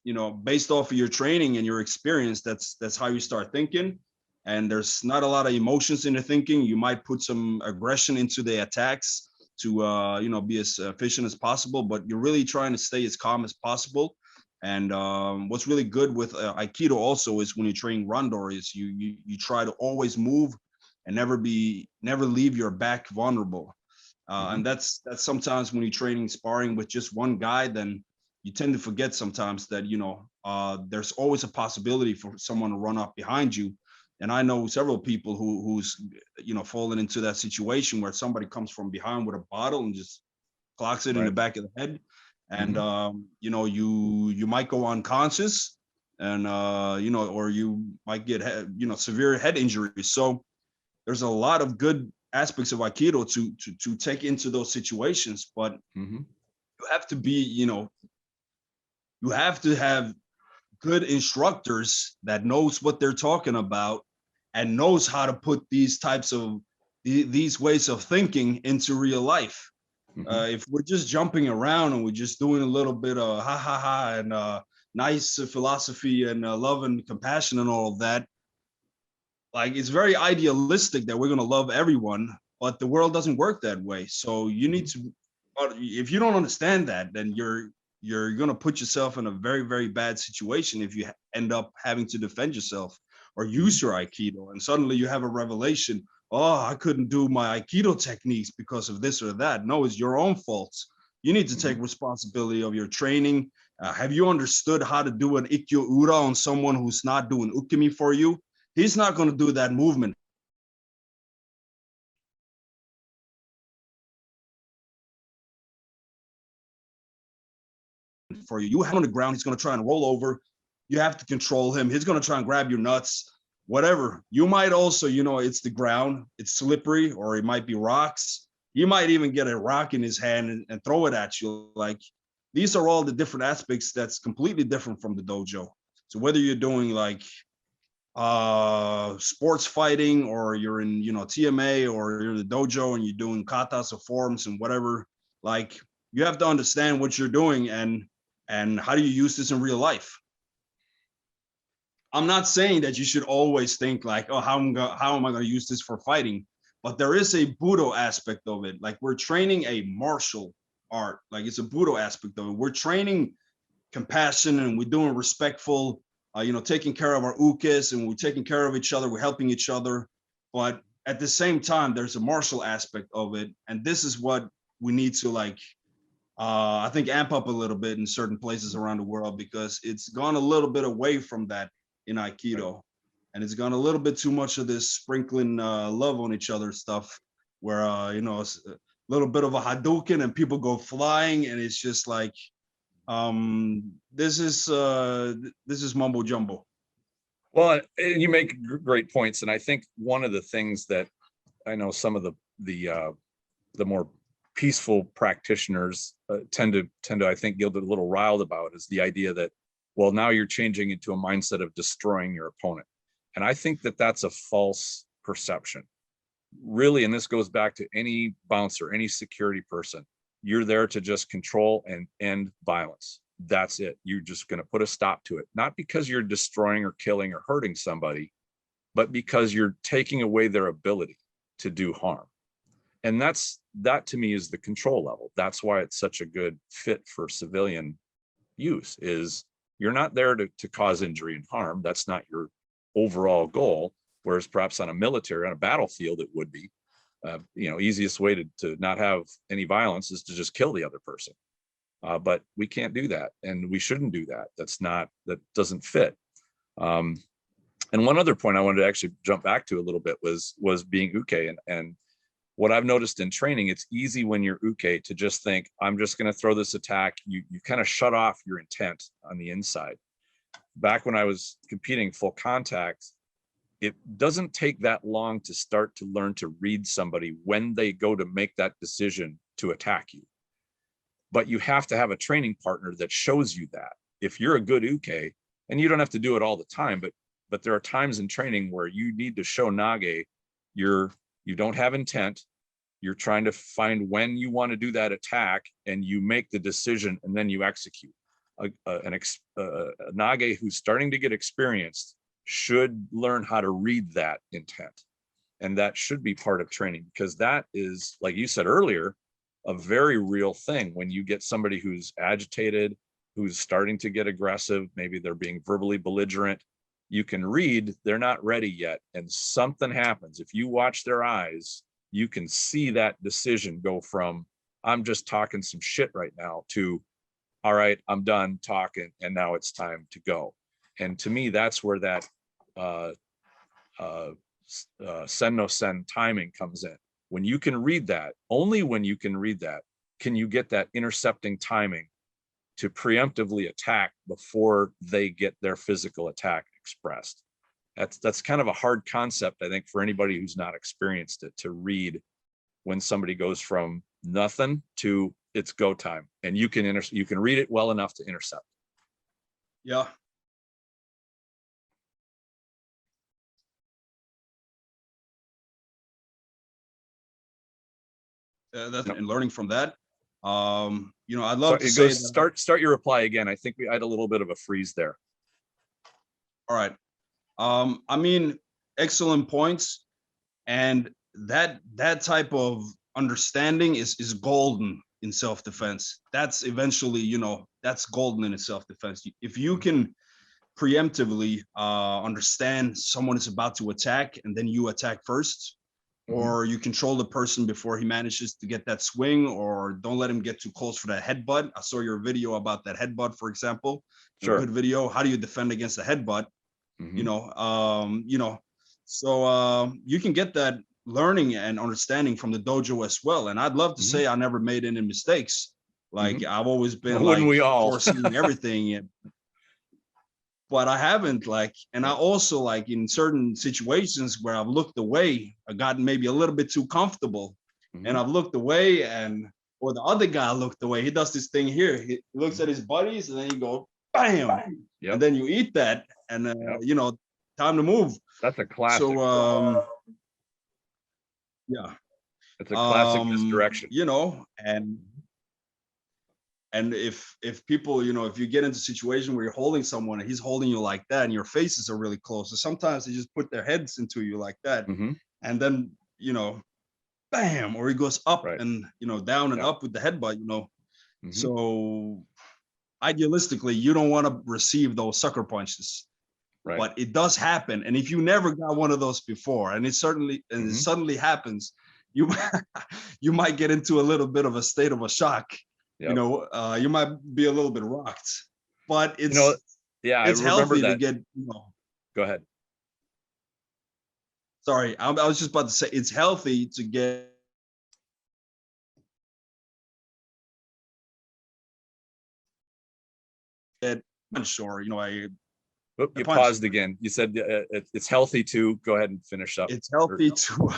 Speaker 2: you know, based off of your training and your experience, that's how you start thinking. And there's not a lot of emotions in the thinking. You might put some aggression into the attacks to you know, be as efficient as possible, but you're really trying to stay as calm as possible. And what's really good with Aikido also is when you train Randori is you try to always move and never leave your back vulnerable. And that's sometimes when you're training sparring with just one guy, then you tend to forget sometimes that, you know, there's always a possibility for someone to run up behind you. And I know several people who's, you know, fallen into that situation where somebody comes from behind with a bottle and just clocks it in the back of the head. And, you know, you might go unconscious, and, you know, or you might get, you know, severe head injuries. So there's a lot of good aspects of Aikido to take into those situations, but you have to be, you know, you have to have good instructors that knows what they're talking about and knows how to put these types of these ways of thinking into real life. If we're just jumping around and we're just doing a little bit of ha ha ha and nice philosophy and love and compassion and all of that, like, it's very idealistic that we're going to love everyone, but the world doesn't work that way. So you need to, if you don't understand that, then you're going to put yourself in a very, very bad situation if you end up having to defend yourself or use your Aikido. And suddenly you have a revelation, oh, I couldn't do my Aikido techniques because of this or that. No, it's your own fault. You need to take responsibility of your training. Have you understood how to do an Ikkyo Ura on someone who's not doing Ukemi for you? He's not going to do that movement for you. You have him on the ground, he's going to try and roll over. You have to control him. He's going to try and grab your nuts, whatever. You might also, you know, it's the ground, it's slippery, or it might be rocks. You might even get a rock in his hand and throw it at you. Like, these are all the different aspects that's completely different from the dojo. So whether you're doing like sports fighting, or you're in, TMA, or you're in the dojo and you're doing katas or forms and whatever, like, you have to understand what you're doing and how do you use this in real life. I'm not saying that you should always think like, oh, how am I going to use this for fighting? But there is a Budo aspect of it. Like, we're training a martial art. Like, it's a Budo aspect of it. We're training compassion, and we're doing respectful, taking care of our ukes, and we're taking care of each other. We're helping each other. But at the same time, there's a martial aspect of it. And this is what we need to, like, I think, amp up a little bit in certain places around the world, because it's gone a little bit away from that in Aikido. And it's gone a little bit too much of this sprinkling love on each other stuff, where, it's a little bit of a Hadouken and people go flying, and it's just like, this is mumbo jumbo.
Speaker 1: Well, and you make great points. And I think one of the things that I know some of the more peaceful practitioners tend to, I think, get a little riled about is the idea that, well, now you're changing into a mindset of destroying your opponent. And I think that that's a false perception, really. And this goes back to any bouncer, any security person. You're there to just control and end violence. That's it. You're just going to put a stop to it, not because you're destroying or killing or hurting somebody, but because you're taking away their ability to do harm. And that to me is the control level. That's why it's such a good fit for civilian use. Is you're not there to cause injury and harm. That's not your overall goal. Whereas perhaps on a battlefield, it would be. Easiest way to not have any violence is to just kill the other person. But we can't do that, and we shouldn't do that. That doesn't fit. And one other point I wanted to actually jump back to a little bit was being uke. And what I've noticed in training, it's easy when you're uke to just think, I'm just going to throw this attack. You kind of shut off your intent on the inside. Back when I was competing full contact, it doesn't take that long to start to learn to read somebody when they go to make that decision to attack you. But you have to have a training partner that shows you that. If you're a good uke, and you don't have to do it all the time, but there are times in training where you need to show nage, you don't have intent, you're trying to find when you want to do that attack, and you make the decision and then you execute. A nage who's starting to get experienced should learn how to read that intent. And that should be part of training, because that is, like you said earlier, a very real thing. When you get somebody who's agitated, who's starting to get aggressive, maybe they're being verbally belligerent, you can read they're not ready yet, and something happens. If you watch their eyes, you can see that decision go from, I'm just talking some shit right now, to, all right, I'm done talking and now it's time to go. And to me, that's where that sen no sen timing comes in. When you can read that, only when you can read that, can you get that intercepting timing to preemptively attack before they get their physical attack expressed. That's kind of a hard concept, I think, for anybody who's not experienced it, to read when somebody goes from nothing to it's go time, and you can read it well enough to intercept.
Speaker 2: Yeah. And learning from that, I'd love to say
Speaker 1: start your reply again. I think we had a little bit of a freeze there.
Speaker 2: All right. I mean, excellent points, and that type of understanding is golden in self-defense. That's eventually, that's golden in self-defense. If you can preemptively understand someone is about to attack, and then you attack first, or you control the person before he manages to get that swing, or don't let him get too close for that headbutt. I saw your video about that headbutt, for example.
Speaker 1: Sure.
Speaker 2: Good video. How do you defend against a headbutt? So you can get that learning and understanding from the dojo as well. And I'd love to say I never made any mistakes. Like I've always been foreseeing everything. But I haven't, and I also, in certain situations where I've looked away, I've gotten maybe a little bit too comfortable, and I've looked away, or the other guy looked away. He does this thing here. He looks at his buddies, and then you go, bam, and then you eat that. And, time to move.
Speaker 1: That's a classic.
Speaker 2: So yeah,
Speaker 1: it's a classic misdirection.
Speaker 2: you know, and if people, you know, if you get into a situation where you're holding someone and he's holding you like that and your faces are really close, so sometimes they just put their heads into you like that, and then, you know, bam, or he goes up and, you know, down and up with the headbutt, you know. So idealistically, you don't want to receive those sucker punches, but it does happen. And if you never got one of those before, and it suddenly happens, you you might get into a little bit of a state of a shock. You know, you might be a little bit rocked, but it's, you know, it's healthy to get, you know.
Speaker 1: Go ahead.
Speaker 2: Sorry, I was just about to say it's healthy to get punch, or, you know, you
Speaker 1: paused again. You said it's healthy to go ahead and finish up.
Speaker 2: It's healthy to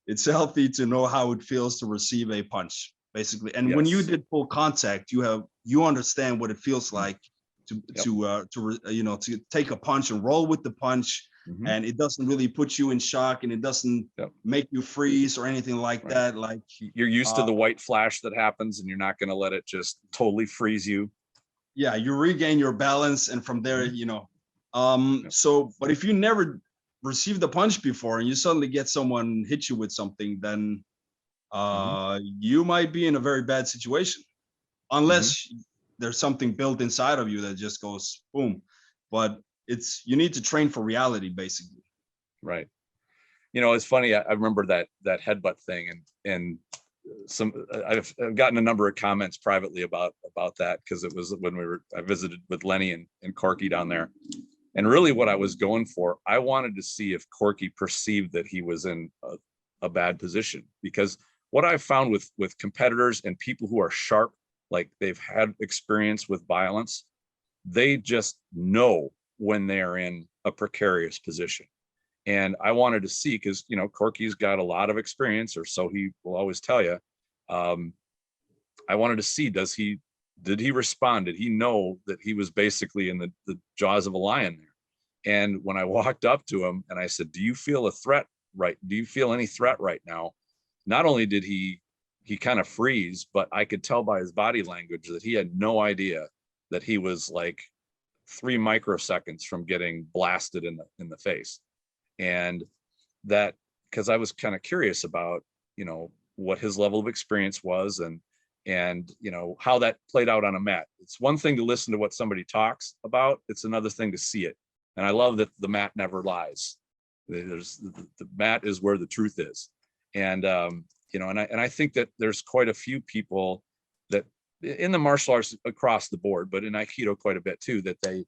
Speaker 2: it's healthy to know how it feels to receive a punch, basically. And when you did full contact, you understand what it feels like to you know, to take a punch and roll with the punch, and it doesn't really put you in shock, and it doesn't make you freeze or anything like that. Like,
Speaker 1: you're used to the white flash that happens, and you're not going to let it just totally freeze you.
Speaker 2: Yeah, you regain your balance, and from there, you know. So, but if you never received a punch before and you suddenly get someone hit you with something, then you might be in a very bad situation, unless there's something built inside of you that just goes boom. But you need to train for reality, basically.
Speaker 1: Right. You know, it's funny. I remember that headbutt thing, and I've gotten a number of comments privately about that, because it was when I visited with Lenny and Corky down there. And really what I was going for, I wanted to see if Corky perceived that he was in a bad position, because what I've found with competitors and people who are sharp, like they've had experience with violence, they just know when they're in a precarious position. And I wanted to see, because, you know, Corky's got a lot of experience, or so he will always tell you. I wanted to see, did he respond? Did he know that he was basically in the jaws of a lion there? And when I walked up to him and I said, do you feel a threat? Do you feel any threat right now? Not only did he kind of freeze, but I could tell by his body language that he had no idea that he was like 3 microseconds from getting blasted in the face. And that, because I was kind of curious about, you know, what his level of experience was, and you know, how that played out on a mat. It's one thing to listen to what somebody talks about, it's another thing to see it. And I love that the mat never lies. The mat is where the truth is. And you know, and I think that there's quite a few people that in the martial arts across the board, but in Aikido quite a bit too, that they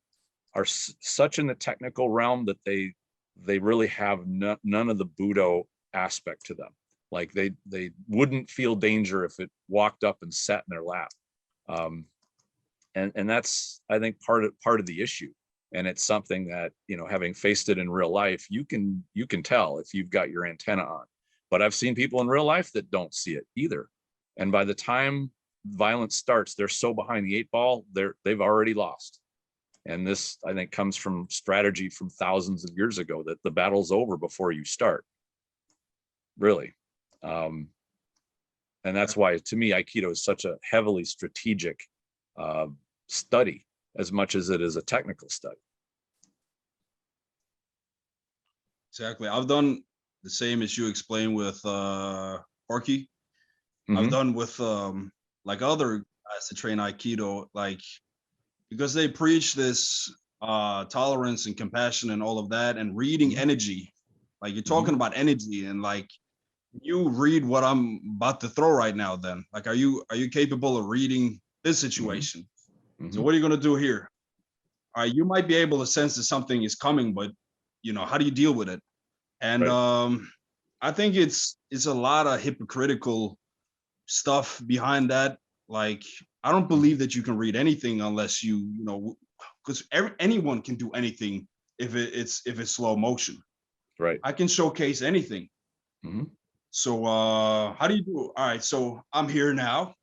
Speaker 1: are such in the technical realm that they really have none of the Budo aspect to them. Like they wouldn't feel danger if it walked up and sat in their lap. And that's, I think, part of the issue. And it's something that, you know, having faced it in real life, you can tell if you've got your antenna on. But I've seen people in real life that don't see it either. And by the time violence starts, they're so behind the 8 ball, they've already lost. And this, I think, comes from strategy from thousands of years ago, that the battle's over before you start, really. And that's why, to me, Aikido is such a heavily strategic study, as much as it is a technical study.
Speaker 2: Exactly. I've done the same as you explained with Corky. I've done with like other guys that train Aikido, like, because they preach this tolerance and compassion and all of that, and reading energy. Like, you're talking about energy, and like, you read what I'm about to throw right now, then like, are you capable of reading this situation? So what are you going to do here? All right, you might be able to sense that something is coming, but, you know, how do you deal with it? And I think it's a lot of hypocritical stuff behind that. Like, I don't believe that you can read anything unless you know, because anyone can do anything if it's slow motion.
Speaker 1: Right.
Speaker 2: I can showcase anything. So how do you do? All right, so I'm here now.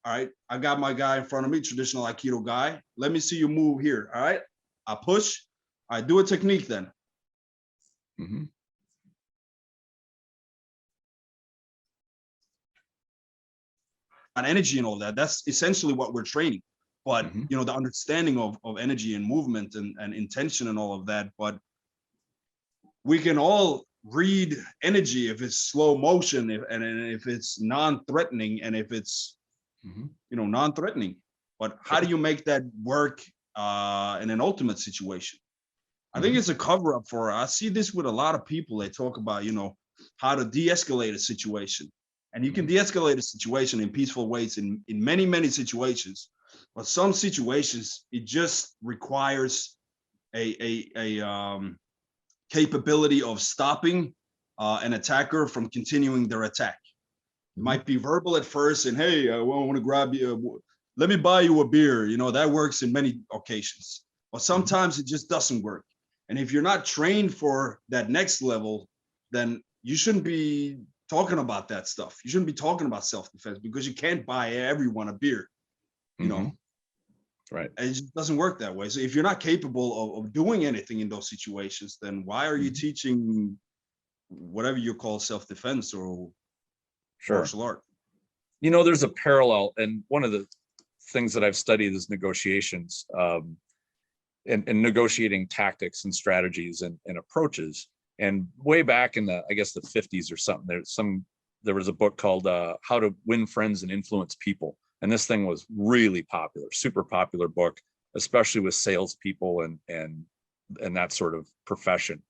Speaker 2: All right, I got my guy in front of me, traditional Aikido guy. Let me see you move here. All right, I push. I do a technique then.
Speaker 1: Mm-hmm.
Speaker 2: On energy and all that. That's essentially what we're training. But
Speaker 1: Mm-hmm.
Speaker 2: you know, the understanding of energy and movement and intention and all of that. But we can all read energy if it's slow motion, and if it's non-threatening, and if it's
Speaker 1: Mm-hmm.
Speaker 2: you know non-threatening. But how do you make that work in an ultimate situation? I think it's a cover up for. I see this with a lot of people. They talk about, you know, how to de-escalate a situation, and you can de-escalate a situation in peaceful ways in many situations. But some situations it just requires a capability of stopping an attacker from continuing their attack. It might be verbal at first, and hey, I want to grab you. Let me buy you a beer. You know, that works in many occasions, but sometimes it just doesn't work. And if you're not trained for that next level, then you shouldn't be talking about that stuff. You shouldn't be talking about self-defense because you can't buy everyone a beer. You know,
Speaker 1: right?
Speaker 2: And it just doesn't work that way. So if you're not capable of doing anything in those situations, then why are you teaching whatever you call self-defense or martial art?
Speaker 1: You know, there's a parallel, and one of the things that I've studied is negotiations, and negotiating tactics and strategies and approaches. And way back in the, I guess the 50s or something, there was a book called How to Win Friends and Influence People. And this thing was really popular, super popular book, especially with salespeople and that sort of profession.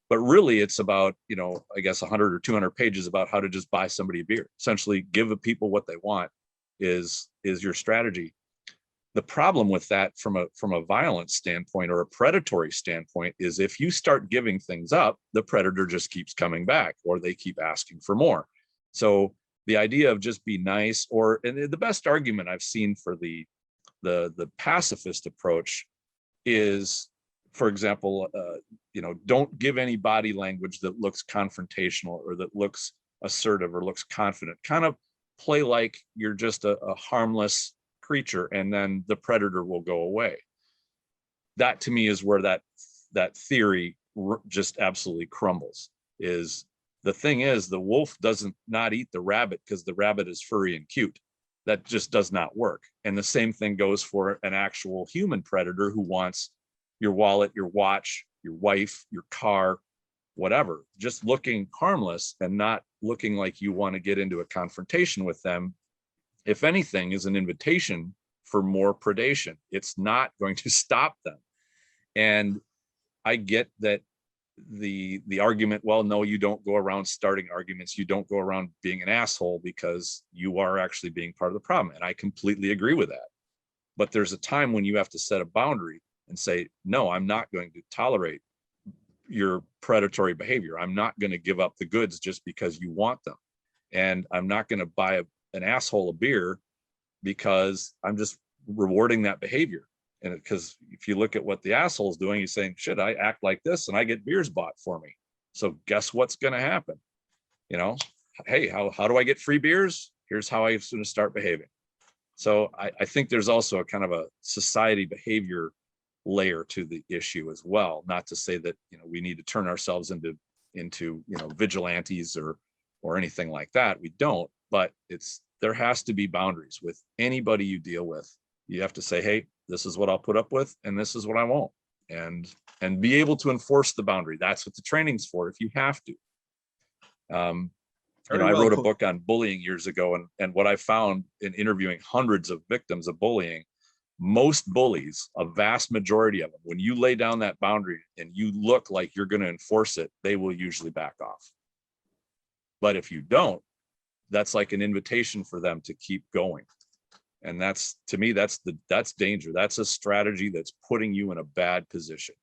Speaker 1: But really it's about, you know, I guess 100 or 200 pages about how to just buy somebody a beer. Essentially give the people what they want is your strategy. The problem with that from a violence standpoint or a predatory standpoint is if you start giving things up, the predator just keeps coming back or they keep asking for more. So the idea of just be nice, or, and the best argument I've seen for the pacifist approach is, for example, you know, don't give any body language that looks confrontational or that looks assertive or looks confident. Kind of play like you're just a harmless creature, and then the predator will go away. That to me is where that theory just absolutely crumbles. Is the thing is, the wolf doesn't not eat the rabbit because the rabbit is furry and cute. That just does not work. And the same thing goes for an actual human predator who wants your wallet, your watch, your wife, your car, whatever, just looking harmless and not looking like you want to get into a confrontation with them, if anything, is an invitation for more predation. It's not going to stop them. And I get that the argument, well, no, you don't go around starting arguments. You don't go around being an asshole because you are actually being part of the problem. And I completely agree with that. But there's a time when you have to set a boundary and say, no, I'm not going to tolerate your predatory behavior. I'm not going to give up the goods just because you want them. And I'm not going to buy an asshole a beer because I'm just rewarding that behavior. And because if you look at what the asshole is doing, he's saying, shit, I act like this and I get beers bought for me. So guess what's going to happen? You know, hey, how do I get free beers? Here's how I'm going to start behaving. So I think there's also a kind of a society behavior layer to the issue as well. Not to say that, you know, we need to turn ourselves into you know, vigilantes or anything like that. We don't, but there has to be boundaries with anybody you deal with. You have to say, hey, this is what I'll put up with and this is what I won't, and be able to enforce the boundary. That's what the training's for, if you have to. You know, I wrote a book on bullying years ago, and what I found in interviewing hundreds of victims of bullying, most bullies, a vast majority of them, when you lay down that boundary and you look like you're going to enforce it, they will usually back off. But if you don't, that's like an invitation for them to keep going. And that's, to me, that's danger. That's a strategy that's putting you in a bad position.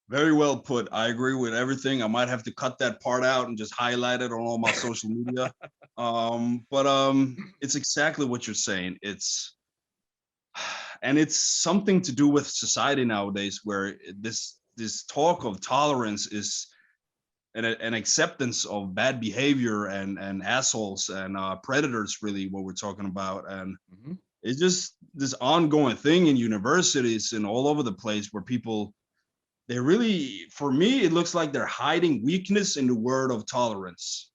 Speaker 2: Very well put. I agree with everything. I might have to cut that part out and just highlight it on all my social media. But it's exactly what you're saying. It's something to do with society nowadays, where this talk of tolerance is an acceptance of bad behavior and assholes and predators, really what we're talking about. And it's just this ongoing thing in universities and all over the place where people they really, for me, it looks like they're hiding weakness in the word of tolerance,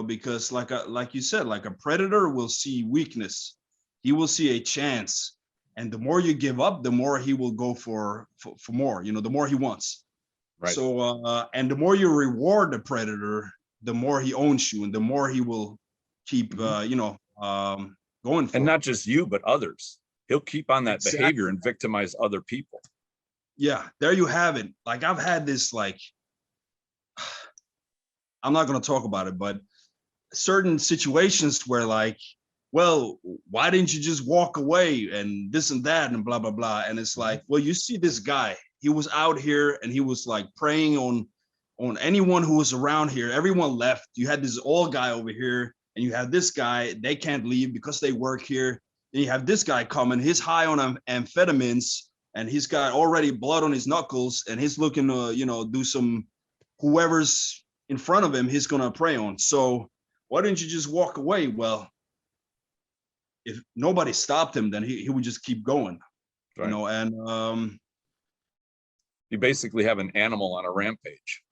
Speaker 2: because like you said, like a predator will see weakness. He will see a chance. And the more you give up, the more he will go for more, the more he wants.
Speaker 1: Right.
Speaker 2: So, and the more you reward the predator, the more he owns you and the more he will keep, going for
Speaker 1: And
Speaker 2: it.
Speaker 1: not just you, but others. He'll keep on that
Speaker 2: Exactly.
Speaker 1: behavior and victimize other people.
Speaker 2: Yeah, there you have it. Like I've had this, like, I'm not going to talk about it, but certain situations where, like, well, why didn't you just walk away and this and that and blah, blah, blah. And it's like, well, you see this guy, he was out here and he was like preying on anyone who was around here. Everyone left. You had this old guy over here and you have this guy, they can't leave because they work here. Then you have this guy coming, he's high on amphetamines and he's got already blood on his knuckles and he's looking to, do some, whoever's in front of him, he's going to prey on. So why didn't you just walk away? Well, if nobody stopped him, then he would just keep going,
Speaker 1: Right.
Speaker 2: and
Speaker 1: You basically have an animal on a rampage.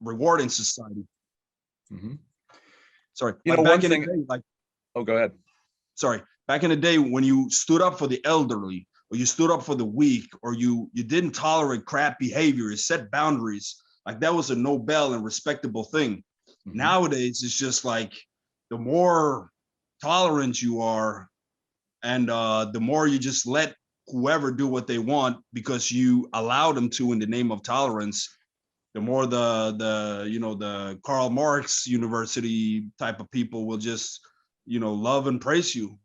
Speaker 2: rewarding society.
Speaker 1: Mm-hmm.
Speaker 2: Sorry,
Speaker 1: You
Speaker 2: like
Speaker 1: know,
Speaker 2: back
Speaker 1: one
Speaker 2: in
Speaker 1: thing.
Speaker 2: the day, like,
Speaker 1: Oh, go ahead.
Speaker 2: sorry, back in the day when you stood up for the elderly or you stood up for the weak or you didn't tolerate crap behavior, you set boundaries, like that was a noble and respectable thing.
Speaker 1: Mm-hmm.
Speaker 2: Nowadays, it's just like the more tolerant you are and the more you just let whoever do what they want because you allow them to in the name of tolerance, the more the Karl Marx University type of people will just, love and praise you.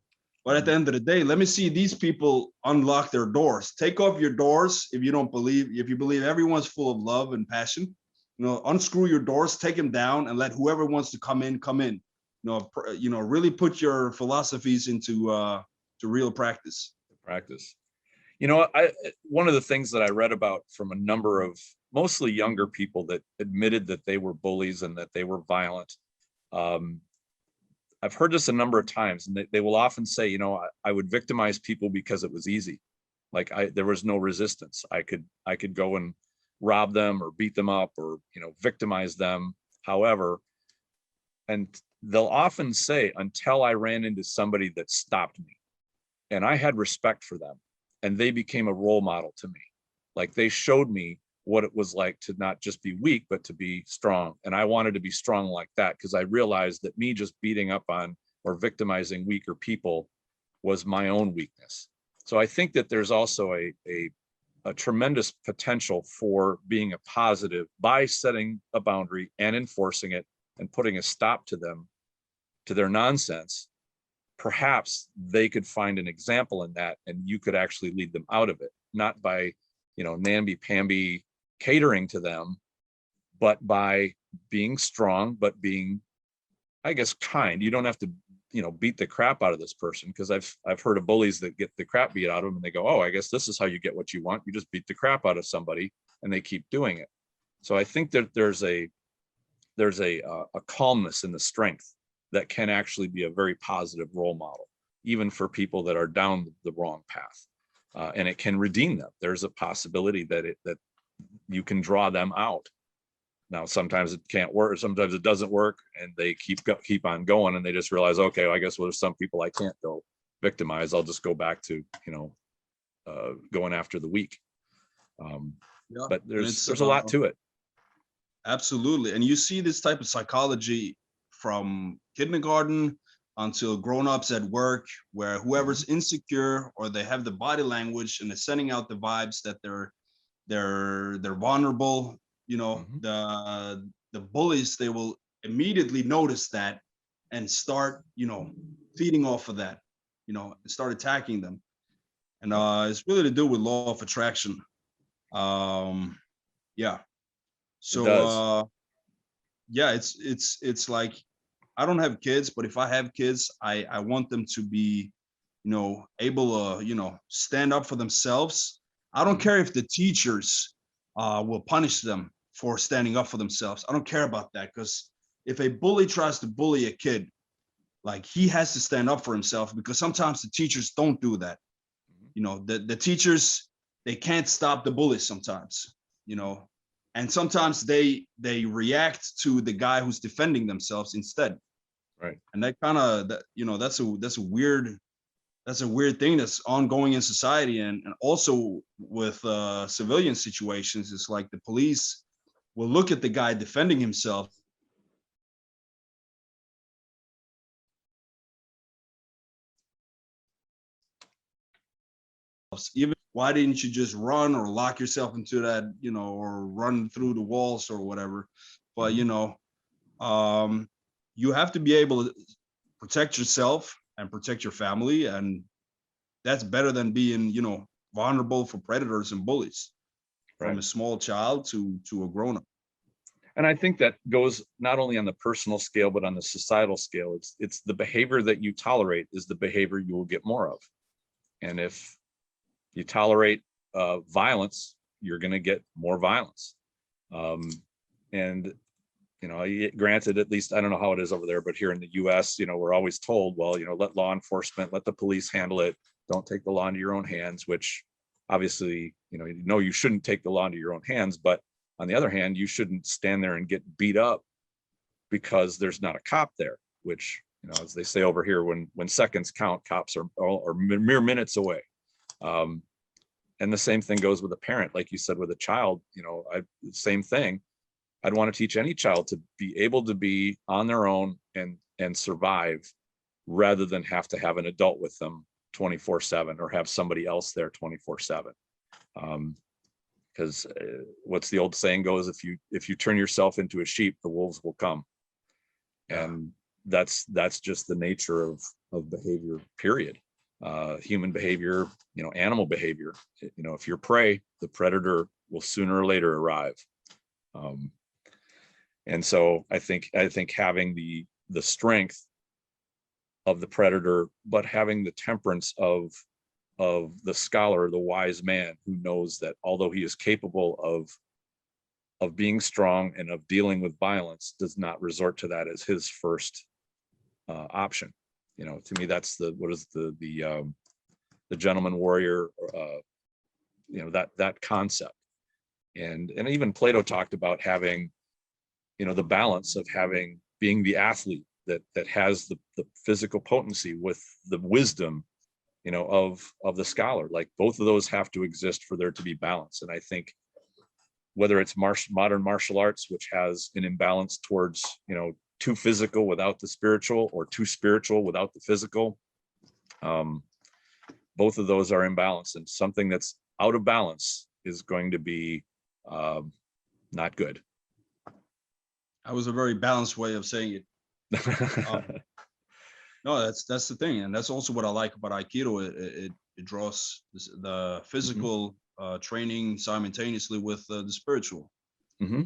Speaker 2: But at the end of the day, let me see these people unlock their doors. Take off your doors if you believe everyone's full of love and passion. Unscrew your doors, take them down, and let whoever wants to come in, come in. Really put your philosophies into to real practice.
Speaker 1: Practice. One of the things that I read about from a number of mostly younger people that admitted that they were bullies and that they were violent. I've heard this a number of times, and they will often say, I would victimize people because it was easy. Like there was no resistance. I could go and rob them or beat them up or, victimize them. However, and they'll often say, until I ran into somebody that stopped me and I had respect for them and they became a role model to me. Like they showed me what it was like to not just be weak, but to be strong. And I wanted to be strong like that because I realized that me just beating up on or victimizing weaker people was my own weakness. So I think that there's also a tremendous potential for being a positive by setting a boundary and enforcing it and putting a stop to them, to their nonsense. Perhaps they could find an example in that and you could actually lead them out of it, not by, namby-pamby catering to them, but by being strong, but being, I guess, kind. You don't have to, beat the crap out of this person, because I've heard of bullies that get the crap beat out of them and they go, oh, I guess this is how you get what you want. You just beat the crap out of somebody and they keep doing it. So I think that there's a calmness and the strength that can actually be a very positive role model, even for people that are down the wrong path. And it can redeem them. There's a possibility that you can draw them out. Now, sometimes it can't work. Sometimes it doesn't work, and they keep on going, and they just realize, okay, well, I guess there's some people I can't go victimize. I'll just go back to going after the weak.
Speaker 2: Yeah,
Speaker 1: but there's a lot to it.
Speaker 2: Absolutely, and you see this type of psychology from kindergarten until grown-ups at work, where whoever's insecure or they have the body language and they're sending out the vibes that they're vulnerable, the bullies, they will immediately notice that and start, feeding off of that, and start attacking them. And it's really to do with law of attraction. Yeah. So yeah, it's like, I don't have kids, but if I have kids, I want them to be, able to, stand up for themselves. I don't care if the teachers will punish them for standing up for themselves. I don't care about that, because if a bully tries to bully a kid, like he has to stand up for himself, because sometimes the teachers don't do that. The teachers, they can't stop the bullies sometimes, and sometimes they react to the guy who's defending themselves instead.
Speaker 1: Right.
Speaker 2: And that kind of, that's a weird thing that's ongoing in society, and also with civilian situations. It's like the police will look at the guy defending himself even, why didn't you just run or lock yourself into that, or run through the walls or whatever. But you have to be able to protect yourself and protect your family, and that's better than being vulnerable for predators and bullies,
Speaker 1: Right.
Speaker 2: from a small child to a grown-up.
Speaker 1: And I think that goes not only on the personal scale, but on the societal scale. It's the behavior that you tolerate is the behavior you will get more of. And if you tolerate violence, you're going to get more violence. And granted, at least I don't know how it is over there, but here in the US, we're always told, well, let law enforcement, let the police handle it. Don't take the law into your own hands, which obviously, you shouldn't take the law into your own hands. But on the other hand, you shouldn't stand there and get beat up because there's not a cop there, which, as they say over here, when seconds count, cops are mere minutes away. And the same thing goes with a parent, like you said, with a child, same thing. I'd want to teach any child to be able to be on their own and survive, rather than have to have an adult with them 24/7 or have somebody else there 24/7. Because what's the old saying goes, if you turn yourself into a sheep, the wolves will come. And that's just the nature of behavior, period. Human behavior, animal behavior. If you're prey, the predator will sooner or later arrive. And so I think having the strength of the predator, but having the temperance of the scholar, the wise man, who knows that although he is capable of being strong and of dealing with violence, does not resort to that as his first option. To me, that's the gentleman warrior, that concept. And even Plato talked about having, the balance of being the athlete that has the physical potency with the wisdom, of the scholar. Like, both of those have to exist for there to be balance. And I think whether it's modern martial arts, which has an imbalance towards, too physical without the spiritual, or too spiritual without the physical, both of those are imbalanced, and something that's out of balance is going to be not good.
Speaker 2: That was a very balanced way of saying it. No, that's the thing, and that's also what I like about Aikido. It draws the physical training simultaneously with the spiritual.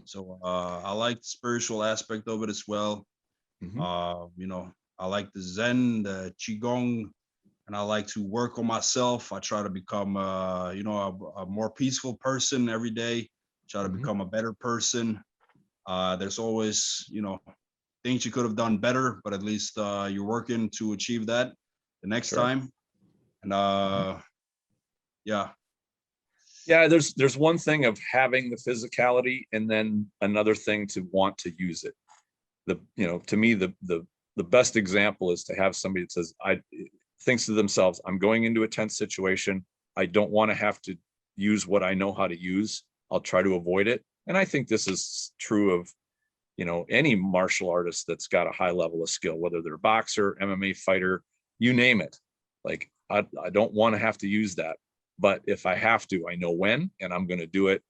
Speaker 2: So I like the spiritual aspect of it as well. I like the Zen, the Qigong, and I like to work on myself. I try to become, a more peaceful person every day. Try to become a better person. There's always, things you could have done better, but at least you're working to achieve that the next time. And
Speaker 1: there's one thing of having the physicality, and then another thing to want to use it. To me, the best example is to have somebody that says, thinks to themselves, I'm going into a tense situation. I don't want to have to use what I know how to use. I'll try to avoid it. And I think this is true of, any martial artist that's got a high level of skill, whether they're a boxer, MMA fighter, you name it. Like, I don't want to have to use that. But if I have to, I know when, and I'm going to do it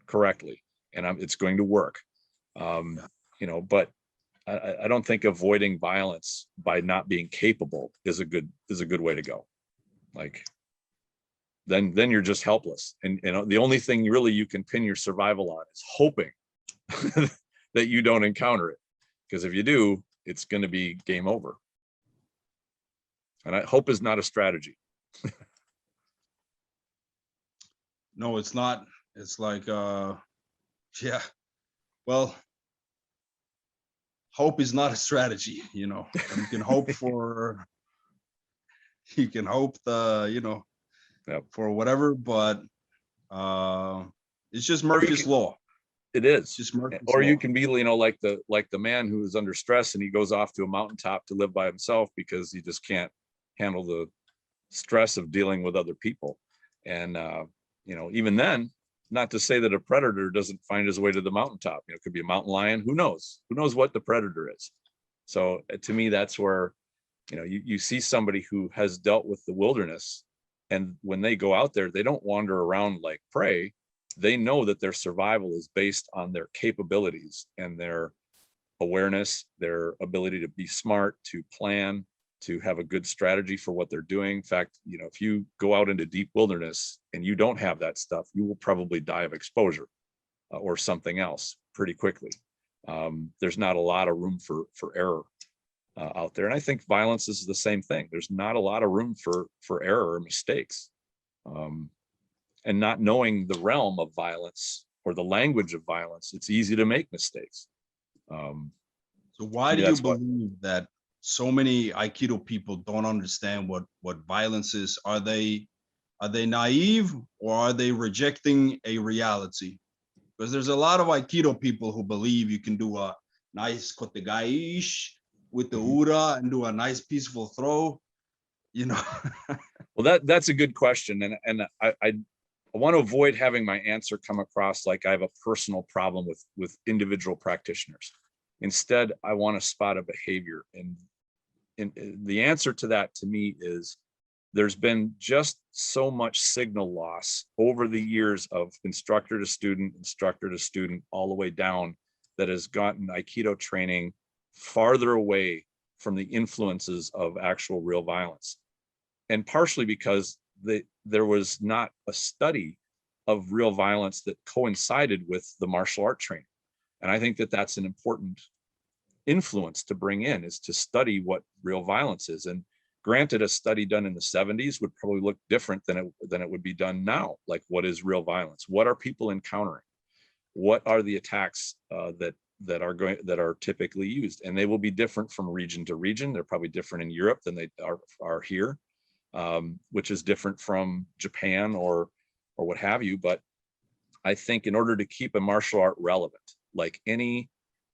Speaker 1: correctly, and it's going to work. But I don't think avoiding violence by not being capable is a good way to go. Like, then you're just helpless, and the only thing really you can pin your survival on is hoping that you don't encounter it, because if you do, it's going to be game over. And hope is not a strategy.
Speaker 2: No, it's not. It's like, well, hope is not a strategy. You know, you can hope for, you can hope
Speaker 1: Yep.
Speaker 2: for whatever, but it's just Murphy's law.
Speaker 1: It is.
Speaker 2: Just Murphy's
Speaker 1: Or
Speaker 2: law.
Speaker 1: you can be, like the man who is under stress and he goes off to a mountaintop to live by himself because he just can't handle the stress of dealing with other people. And even then, not to say that a predator doesn't find his way to the mountaintop. It could be a mountain lion. Who knows? Who knows what the predator is? So to me, that's where you see somebody who has dealt with the wilderness, and when they go out there, they don't wander around like prey. They know that their survival is based on their capabilities and their awareness, their ability to be smart, to plan, to have a good strategy for what they're doing. In fact, if you go out into deep wilderness and you don't have that stuff, you will probably die of exposure or something else pretty quickly. There's not a lot of room for error out there. And I think violence is the same thing. There's not a lot of room for error or mistakes. And not knowing the realm of violence or the language of violence, it's easy to make mistakes.
Speaker 2: So why do you believe that so many Aikido people don't understand what violence is? Are they naive, or are they rejecting a reality? Because there's a lot of Aikido people who believe you can do a nice kotegaiish with the ura and do a nice peaceful throw.
Speaker 1: Well, that's a good question, and I want to avoid having my answer come across like I have a personal problem with individual practitioners. Instead, I want to spot a behavior, and the answer to that to me is there's been just so much signal loss over the years of instructor to student, all the way down, that has gotten Aikido training farther away from the influences of actual real violence. And partially because there was not a study of real violence that coincided with the martial art training. And I think that that's an important influence to bring in, is to study what real violence is. And granted, a study done in the 70s would probably look different than it would be done now. Like, what is real violence? What are people encountering? What are the attacks that are typically used? And they will be different from region to region. They're probably different in Europe than they are here, which is different from Japan or what have you. But I think in order to keep a martial art relevant, like any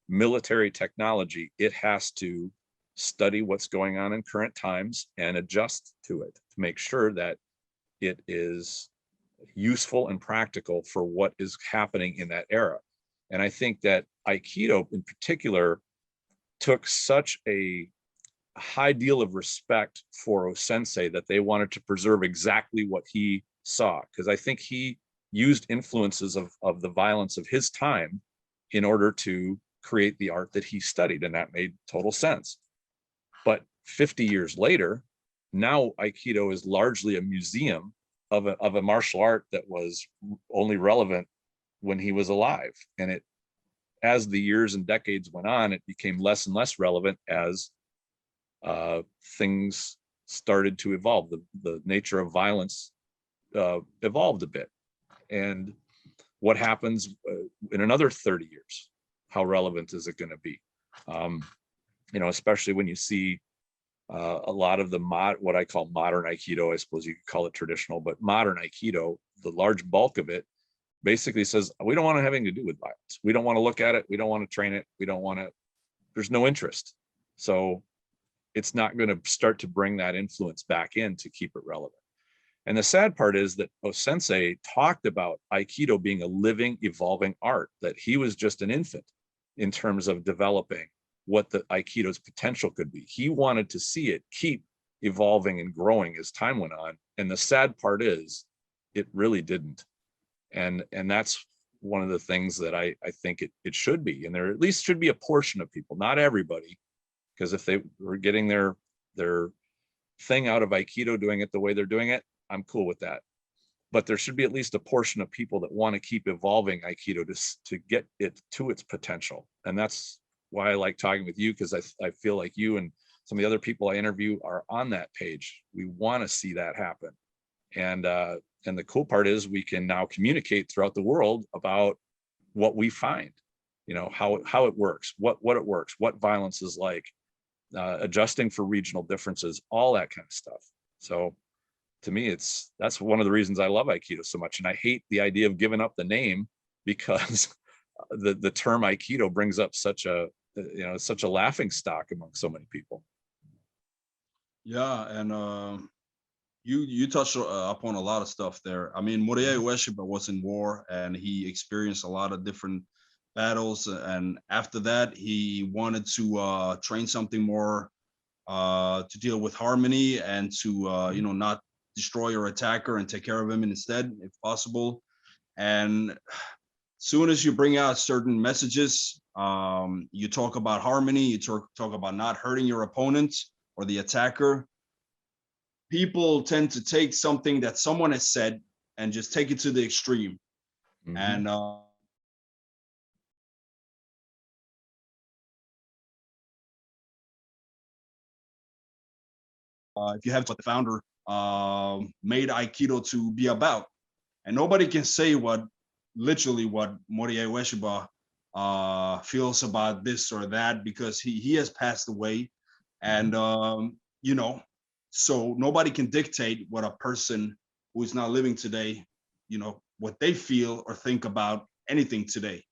Speaker 1: military technology, it has to study what's going on in current times and adjust to it to make sure that it is useful and practical for what is happening in that era. And I think that Aikido in particular took such a high deal of respect for O-sensei that they wanted to preserve exactly what he saw, because I think he used influences of the violence of his time in order to create the art that he studied, and that made total sense. But 50 years later, now Aikido is largely a museum of a martial art that was only relevant when he was alive. And as the years and decades went on, it became less and less relevant as things started to evolve. The nature of violence evolved a bit. And what happens in another 30 years? How relevant is it going to be? Especially when you see a lot of the what I call modern Aikido, I suppose you could call it traditional, but modern Aikido, the large bulk of it basically says, we don't want to have anything to do with violence. We don't want to look at it. We don't want to train it. We don't want to, there's no interest. So it's not going to start to bring that influence back in to keep it relevant. And the sad part is that O-sensei talked about Aikido being a living, evolving art, that he was just an infant in terms of developing what the Aikido's potential could be. He wanted to see it keep evolving and growing as time went on. And the sad part is it really didn't. And that's one of the things that I think it should be. And there at least should be a portion of people, not everybody, because if they were getting their thing out of Aikido, doing it the way they're doing it, I'm cool with that. But there should be at least a portion of people that want to keep evolving Aikido to get it to its potential. And that's why I like talking with you, because I feel like you and some of the other people I interview are on that page. We want to see that happen. And the cool part is we can now communicate throughout the world about what we find. how it works, what it works, what violence is like, adjusting for regional differences, all that kind of stuff. So to me, that's one of the reasons I love Aikido so much. And I hate the idea of giving up the name, because the term Aikido brings up such a laughing stock among so many people.
Speaker 2: Yeah, and you touched upon a lot of stuff there. I mean, Morihei Ueshiba was in war, and he experienced a lot of different battles. And after that, he wanted to train something more to deal with harmony, and to not destroy your attacker and take care of him instead, if possible. And soon as you bring out certain messages, you talk about harmony, you talk about not hurting your opponent or the attacker, people tend to take something that someone has said and just take it to the extreme. And if you have what the founder made Aikido to be about, and nobody can say literally what Morihei Ueshiba feels about this or that, because he has passed away, and so nobody can dictate what a person who is not living today, what they feel or think about anything today.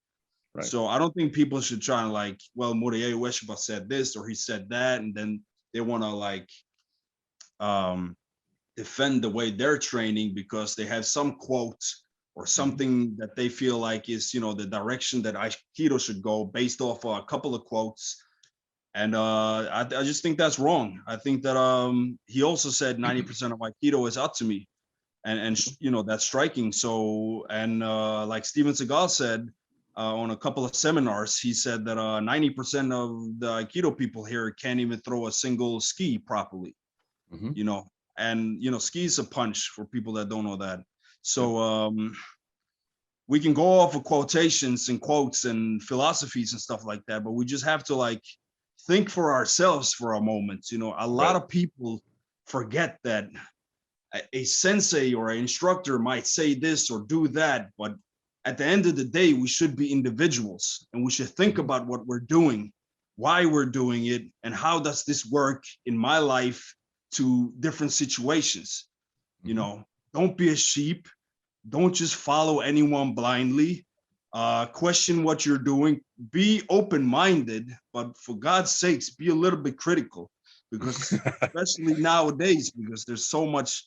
Speaker 2: Right. So I don't think people should try and Morihei Ueshiba said this or he said that, and then they want to defend the way they're training because they have some quote or something that they feel like is, the direction that Aikido should go based off a couple of quotes. And I just think that's wrong. I think that he also said 90% of Aikido is up to me, and that's striking. So, and like Steven Seagal said on a couple of seminars, he said that 90% of the Aikido people here can't even throw a single ski properly. And ski is a punch for people that don't know that. So we can go off of quotations and quotes and philosophies and stuff like that, but we just have to think for ourselves for a moment. A lot of people forget that a sensei or an instructor might say this or do that, but at the end of the day, we should be individuals, and we should think about what we're doing, why we're doing it, and how does this work in my life to different situations. Don't be a sheep. Don't just follow anyone blindly. Question what you're doing. Be open-minded, but for God's sakes, be a little bit critical, because especially nowadays, because there's so much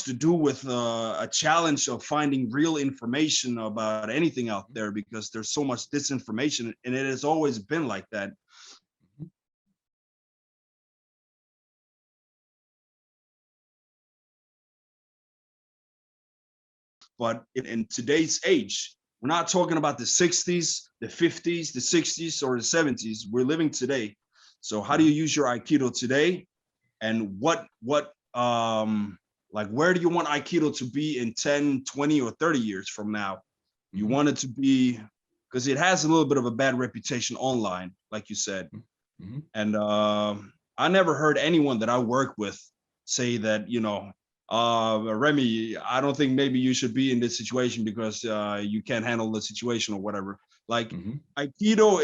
Speaker 2: to do with a challenge of finding real information about anything out there, because there's so much disinformation, and it has always been like that. But in today's age, we're not talking about the 60s, the 50s, the 60s, or the 70s. We're living today. So how do you use your Aikido today? And where do you want Aikido to be in 10, 20, or 30 years from now? You want it to be, because it has a little bit of a bad reputation online, like you said. And I never heard anyone that I work with say that, Remy, I don't think maybe you should be in this situation because you can't handle the situation or whatever. Aikido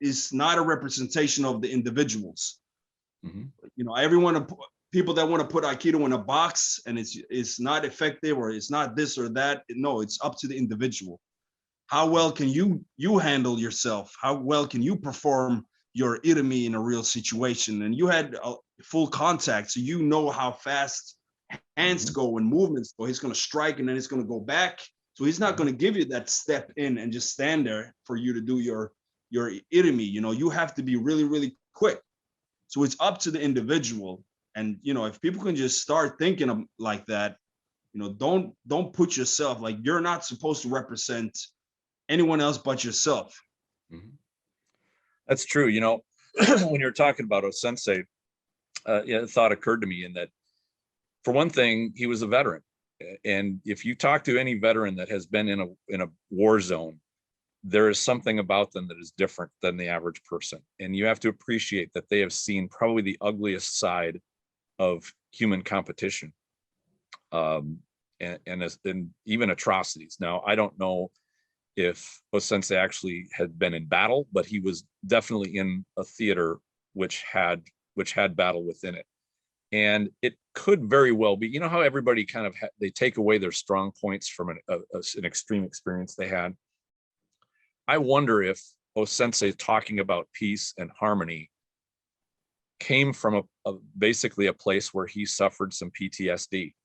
Speaker 2: is not a representation of the individuals. Everyone, people that want to put Aikido in a box and it's not effective or it's not this or that. No, it's up to the individual. How well can you handle yourself? How well can you perform your irimi in a real situation? And you had full contact, so you know how fast hands go and movements go. He's going to strike and then he's going to go back. So he's not going to give you that step in and just stand there for you to do your irimi. You have to be really, really quick. So it's up to the individual. And, if people can just start thinking like that, don't put yourself, you're not supposed to represent anyone else but yourself.
Speaker 1: That's true. When you're talking about a sensei, a thought occurred to me in that, for one thing, he was a veteran. And if you talk to any veteran that has been in a war zone, there is something about them that is different than the average person. And you have to appreciate that they have seen probably the ugliest side of human competition, and even atrocities. Now, I don't know if Osensei actually had been in battle, but he was definitely in a theater which had battle within it. And it could very well be, you know how everybody kind of they take away their strong points from an extreme experience they had. I wonder if Osensei talking about peace and harmony came from basically a place where he suffered some PTSD.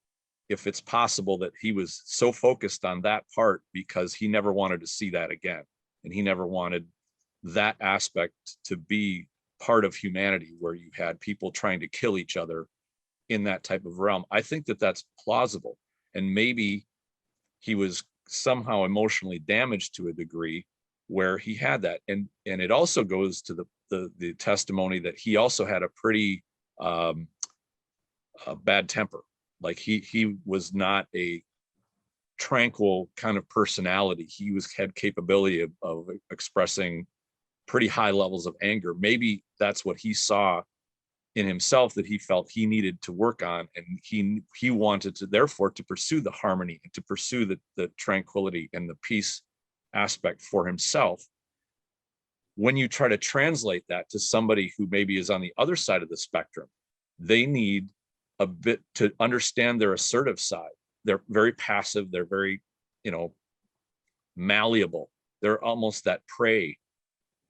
Speaker 1: If it's possible that he was so focused on that part because he never wanted to see that again, and he never wanted that aspect to be part of humanity, where you had people trying to kill each other in that type of realm. I think that that's plausible, and maybe he was somehow emotionally damaged to a degree where he had that. And it also goes to the testimony that he also had a pretty bad temper. Like he was not a tranquil kind of personality. He had capability of expressing pretty high levels of anger. Maybe that's what he saw in himself that he felt he needed to work on, and he wanted to therefore to pursue the harmony and to pursue the tranquility and the peace aspect for himself. When you try to translate that to somebody who maybe is on the other side of the spectrum, they need a bit to understand their assertive side. They're very passive, they're very, malleable, they're almost that prey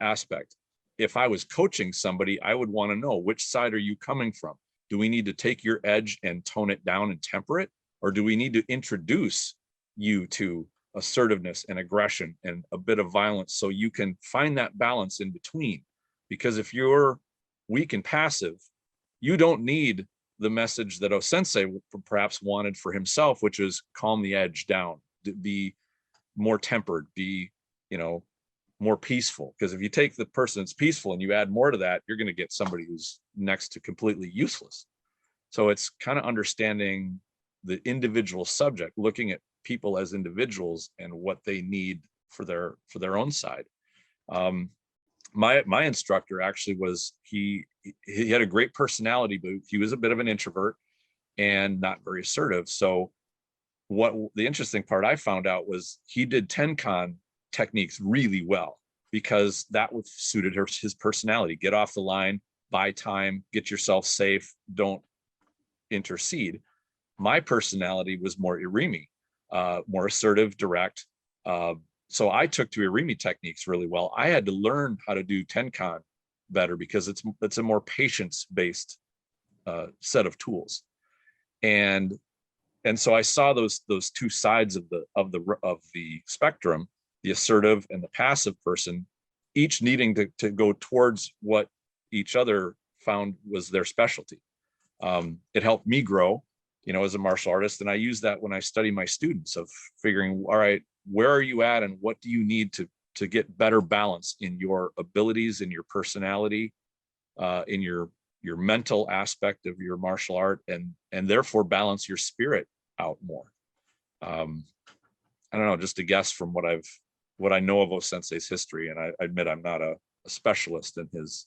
Speaker 1: aspect. If I was coaching somebody, I would want to know, which side are you coming from? Do we need to take your edge and tone it down and temper it? Or do we need to introduce you to assertiveness and aggression and a bit of violence so you can find that balance in between? Because if you're weak and passive, you don't need the message that Osensei perhaps wanted for himself, which is calm the edge down, be more tempered, be, more peaceful. Because if you take the person that's peaceful and you add more to that, you're going to get somebody who's next to completely useless. So it's kind of understanding the individual subject, looking at people as individuals and what they need for their own side. My instructor actually was, he had a great personality, but he was a bit of an introvert and not very assertive. So what the interesting part I found out was he did Tenkan techniques really well, because that suited his personality. Get off the line, buy time, get yourself safe, don't intercede. My personality was more Irimi, more assertive, direct. So I took to Irimi techniques really well. I had to learn how to do Tenkan better because it's a more patience-based set of tools. And so I saw those two sides of the spectrum, the assertive and the passive person, each needing to go towards what each other found was their specialty. It helped me grow, as a martial artist. And I use that when I study my students, of figuring, all right, where are you at and what do you need to get better balance in your abilities, in your personality, in your mental aspect of your martial art, and therefore balance your spirit out more. I don't know, just a guess from what I know of Osensei's history, and I admit I'm not a specialist in his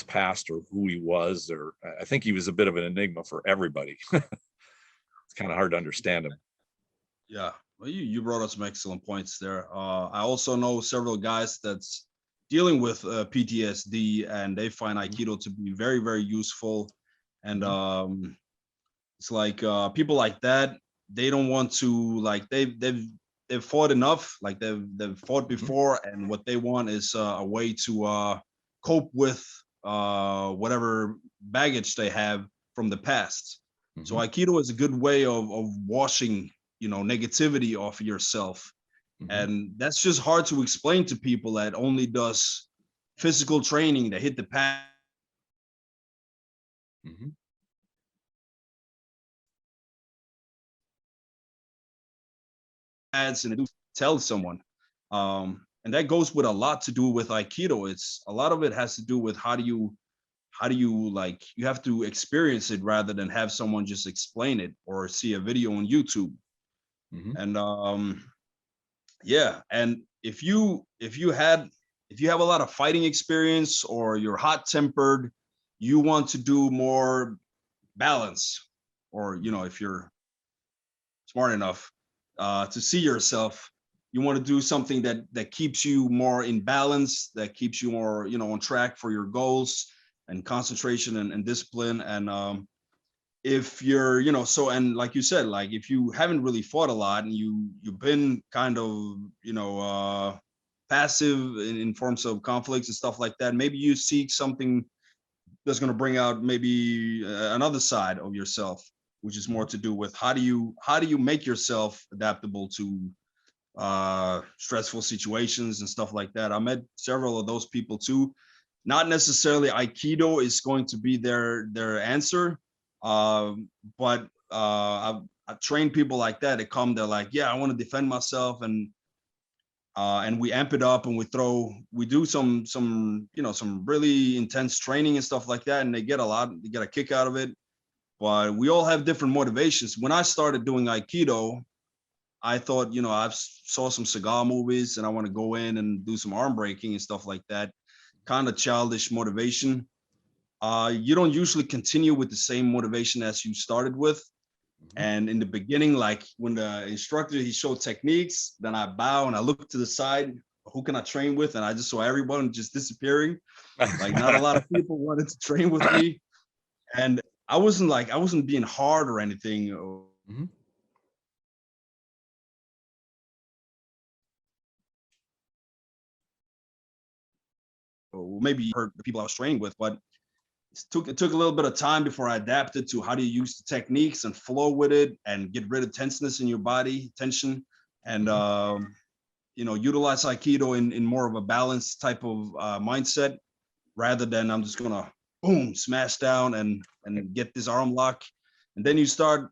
Speaker 1: past or who he was, or I think he was a bit of an enigma for everybody. It's kind of hard to understand him.
Speaker 2: Yeah, well, you brought up some excellent points there. I also know several guys that's dealing with PTSD, and they find Aikido to be very, very useful. And it's like people like that, they don't want to, like, they've fought enough, like they've fought before, and what they want is a way to cope with whatever baggage they have from the past. So Aikido is a good way of washing, negativity off of yourself. And that's just hard to explain to people that only does physical training, that hit the pad. And tell someone. And that goes with a lot to do with Aikido. It's a lot of it has to do with how do you like, you have to experience it rather than have someone just explain it or see a video on YouTube. And yeah, and if you have a lot of fighting experience, or you're hot tempered, you want to do more balance, or if you're smart enough to see yourself you want to do something that keeps you more in balance, that keeps you more, on track for your goals and concentration and discipline. And if you're, so, and like you said, like if you haven't really fought a lot and you've been kind of, passive in forms of conflicts and stuff like that, maybe you seek something that's going to bring out maybe another side of yourself, which is more to do with how do you make yourself adaptable to stressful situations and stuff like that. I met several of those people too. Not necessarily Aikido is going to be their answer, but I've trained people like that. They come, they're like, yeah, I want to defend myself, and we amp it up and we do some really intense training and stuff like that, and they get a kick out of it. But we all have different motivations. When I started doing Aikido, I thought, I saw some cigar movies and I want to go in and do some arm breaking and stuff like that. Kind of childish motivation. You don't usually continue with the same motivation as you started with. And in the beginning, like when the instructor, he showed techniques, then I bow and I look to the side, who can I train with? And I just saw everyone just disappearing. Like not a lot of people wanted to train with me. And I wasn't being hard or anything.
Speaker 1: Mm-hmm.
Speaker 2: Or maybe hurt the people I was training with, but it took a little bit of time before I adapted to how do you use the techniques and flow with it and get rid of tenseness in your body, tension, and utilize Aikido in more of a balanced type of mindset, rather than I'm just gonna boom smash down and get this arm lock, and then you start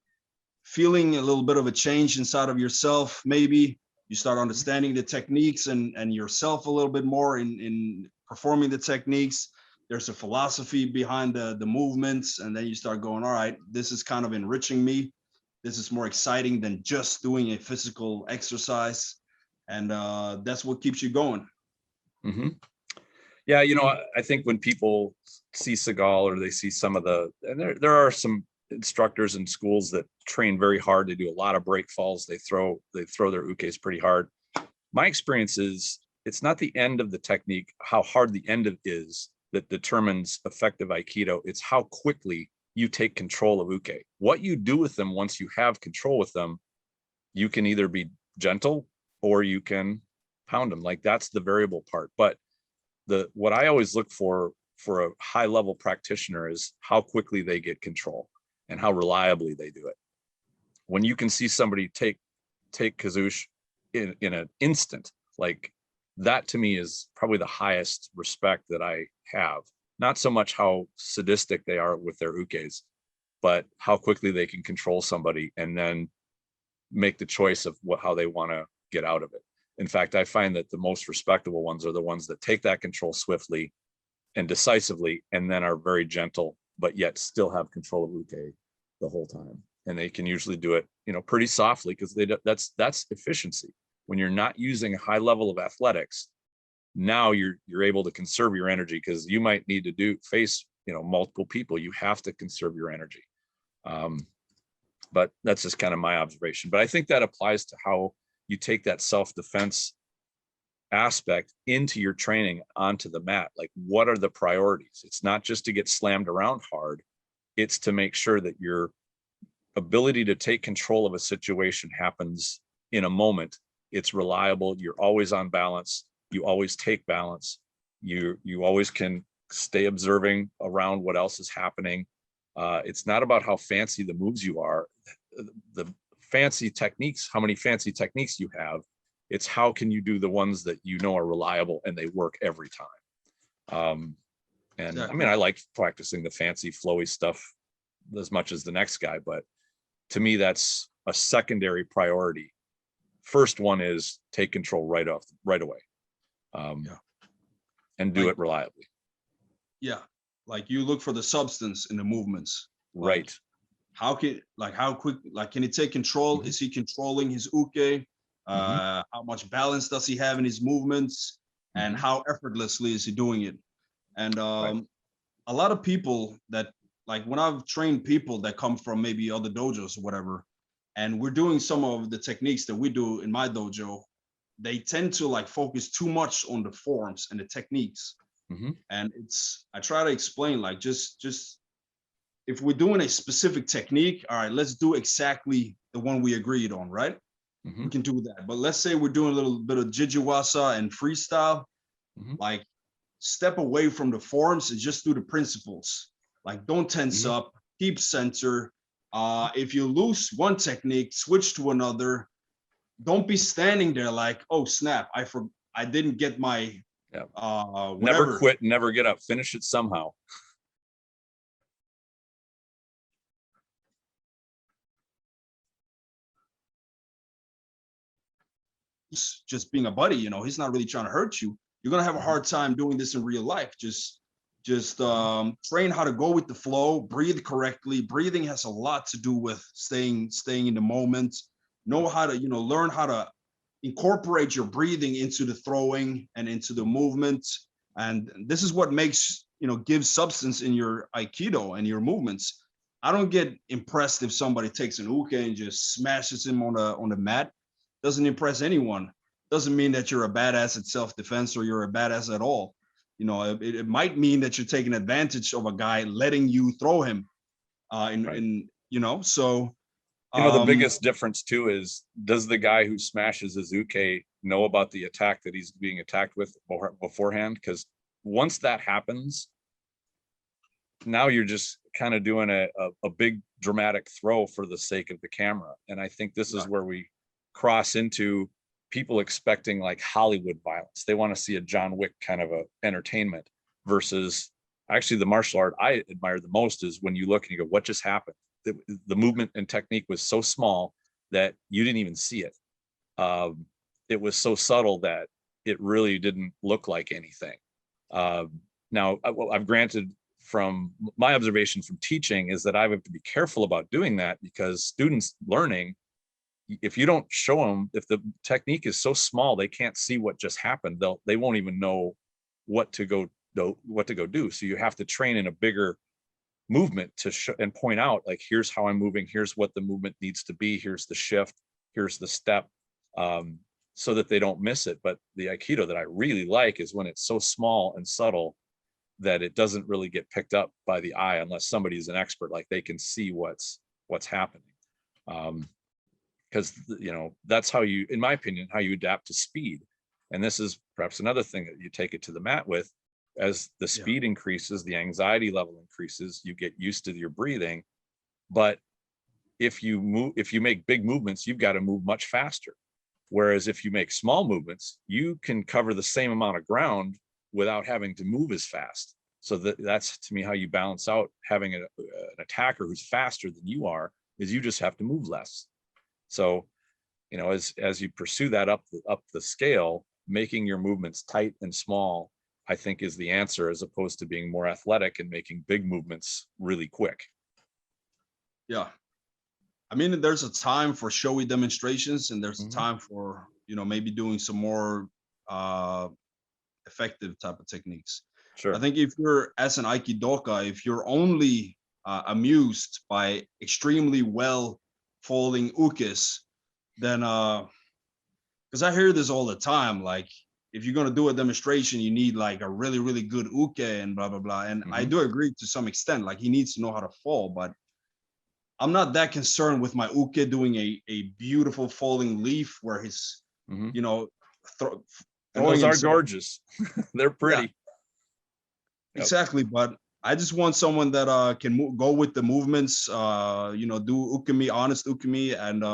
Speaker 2: feeling a little bit of a change inside of yourself. Maybe you start understanding the techniques and yourself a little bit more in performing the techniques. There's a philosophy behind the movements, and then you start going, all right, this is kind of enriching me. This is more exciting than just doing a physical exercise. And that's what keeps you going.
Speaker 1: Mm-hmm. Yeah, I think when people see Seagal or they see some of and there are some instructors in schools that train very hard. They do a lot of break falls. They throw their ukes pretty hard. My experience is it's not the end of the technique, how hard the end of is, that determines effective Aikido. It's how quickly you take control of uke. What you do with them once you have control with them, you can either be gentle or you can pound them. Like that's the variable part. But what I always look for a high level practitioner is how quickly they get control and how reliably they do it. When you can see somebody take Kazush in an instant, like that to me is probably the highest respect that I have. Not so much how sadistic they are with their ukes, but how quickly they can control somebody and then make the choice of how they want to get out of it. In fact, I find that the most respectable ones are the ones that take that control swiftly and decisively, and then are very gentle, but yet still have control of uke the whole time. And they can usually do it, pretty softly, because that's efficiency. When you're not using a high level of athletics, now you're able to conserve your energy, because you might need to face multiple people. You have to conserve your energy. But that's just kind of my observation. But I think that applies to how you take that self-defense aspect into your training onto the mat. Like, what are the priorities? It's not just to get slammed around hard. It's to make sure that your ability to take control of a situation happens in a moment. It's reliable. You're always on balance. You always take balance. You always can stay observing around what else is happening. It's not about how fancy the moves you are, the fancy techniques, how many fancy techniques you have. It's how can you do the ones that are reliable and they work every time. And exactly. I mean, I like practicing the fancy flowy stuff as much as the next guy, but to me, that's a secondary priority. First one is take control right away, and do it reliably.
Speaker 2: Yeah, like you look for the substance in the movements.
Speaker 1: Right.
Speaker 2: How quick, can he take control? Mm-hmm. Is he controlling his uke? How much balance does he have in his movements? And how effortlessly is he doing it? And a lot of people that, like, when I've trained people that come from maybe other dojos or whatever, and we're doing some of the techniques that we do in my dojo, they tend to like focus too much on the forms and the techniques. And I try to explain like just if we're doing a specific technique, all right, let's do exactly the one we agreed on, right? We can do that. But let's say we're doing a little bit of jijiwasa and freestyle, like step away from the forms and just do the principles. Like don't tense up, keep center. If you lose one technique, switch to another. Don't be standing there like, oh snap, I didn't get my whatever.
Speaker 1: Never quit, never get up, finish it somehow.
Speaker 2: Just being a buddy, you know, he's not really trying to hurt you. You're gonna have a hard time doing this in real life. Just train how to go with the flow, breathe correctly. Breathing has a lot to do with staying in the moment. Know how to, you know, learn how to incorporate your breathing into the throwing and into the movement. And this is what makes, you know, gives substance in your Aikido and your movements. I don't get impressed if somebody takes an uke and just smashes him on the mat. Doesn't impress anyone. Doesn't mean that you're a badass at self-defense or you're a badass at all. You know, it might mean that you're taking advantage of a guy letting you throw him in you know, so
Speaker 1: you know, the biggest difference too is, does the guy who smashes his uke know about the attack that he's being attacked with beforehand? Because once that happens, now you're just kind of doing a big dramatic throw for the sake of the camera. And I think this is where we cross into people expecting like Hollywood violence. They want to see a John Wick kind of a entertainment versus actually the martial art I admire the most is when you look and you go, what just happened? The movement and technique was so small that you didn't even see it. It was so subtle that it really didn't look like anything. Now, I've granted from my observation from teaching is that I have to be careful about doing that because students learning, if you don't show them, if the technique is so small, they can't see what just happened. They won't even know what to go do. So you have to train in a bigger movement to show and point out like, here's how I'm moving, here's what the movement needs to be, here's the shift, here's the step, so that they don't miss it. But the Aikido that I really like is when it's so small and subtle that it doesn't really get picked up by the eye unless somebody's an expert, like they can see what's happening. Because you know, that's how you, in my opinion, how you adapt to speed. And this is perhaps another thing that you take it to the mat with. As the speed increases, the anxiety level increases, you get used to your breathing. But if you make big movements, you've got to move much faster. Whereas if you make small movements, you can cover the same amount of ground without having to move as fast. So that's to me how you balance out having an attacker who's faster than you are, is you just have to move less. So, you know, as you pursue that up the scale, making your movements tight and small, I think is the answer, as opposed to being more athletic and making big movements really quick.
Speaker 2: Yeah. I mean, there's a time for showy demonstrations and there's a time for, you know, maybe doing some more effective type of techniques.
Speaker 1: Sure.
Speaker 2: I think if you're, as an Aikidoka, if you're only amused by extremely well falling ukes, then, because I hear this all the time, like, if you're going to do a demonstration, you need like a really, really good uke and blah, blah, blah. And I do agree to some extent, like he needs to know how to fall, but I'm not that concerned with my uke doing a beautiful falling leaf where he's, you know,
Speaker 1: and those are gorgeous. They're pretty.
Speaker 2: Yeah. Exactly. But I just want someone that can go with the movements, you know, do ukemi, honest ukemi. And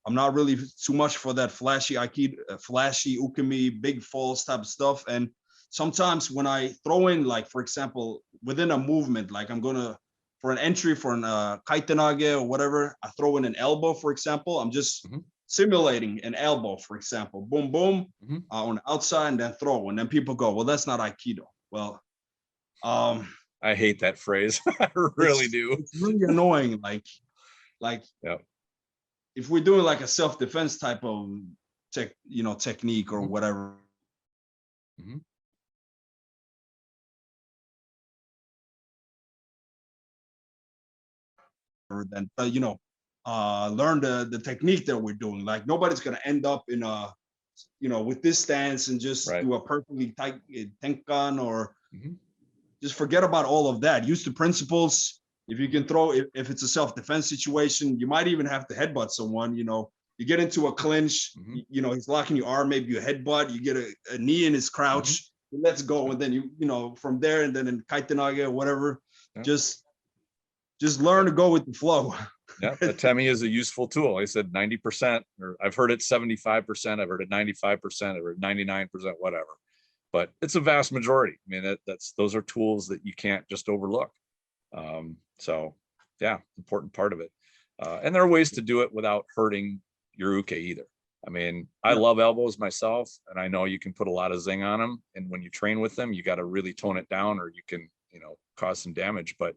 Speaker 2: I'm not really too much for that flashy Aikido, flashy ukemi, big falls type of stuff. And sometimes when I throw in, like, for example, within a movement, like I'm gonna, for an entry for an kaitenage or whatever, I throw in an elbow, for example. I'm just simulating an elbow, for example, boom, boom, on the outside and then throw. And then people go, well, that's not Aikido. Well,
Speaker 1: I hate that phrase. I really do.
Speaker 2: It's really annoying. Like, if we're doing like a self-defense type of technique or whatever, then learn the technique that we're doing. Like, nobody's gonna end up in a with this stance and just
Speaker 1: Right.
Speaker 2: do a perfectly tight tenkan, or
Speaker 1: Mhm.
Speaker 2: just forget about all of that. Use the principles. If you can throw, if it's a self-defense situation, you might even have to headbutt someone. You get into a clinch,
Speaker 1: Mhm.
Speaker 2: he's locking your arm, maybe you headbutt, you get a knee in his crouch, let's go. And then from there, and then in kaitenage or whatever,
Speaker 1: Yeah.
Speaker 2: just learn to go with the flow.
Speaker 1: Yeah, atemi is a useful tool. I said 90%, or I've heard it 75%, I've heard it 95%, I've heard 99%, whatever. But it's a vast majority. I mean, those are tools that you can't just overlook. So yeah, important part of it. And there are ways to do it without hurting your uke either. I mean, I love elbows myself, and I know you can put a lot of zing on them. And when you train with them, you got to really tone it down, or you can, cause some damage. But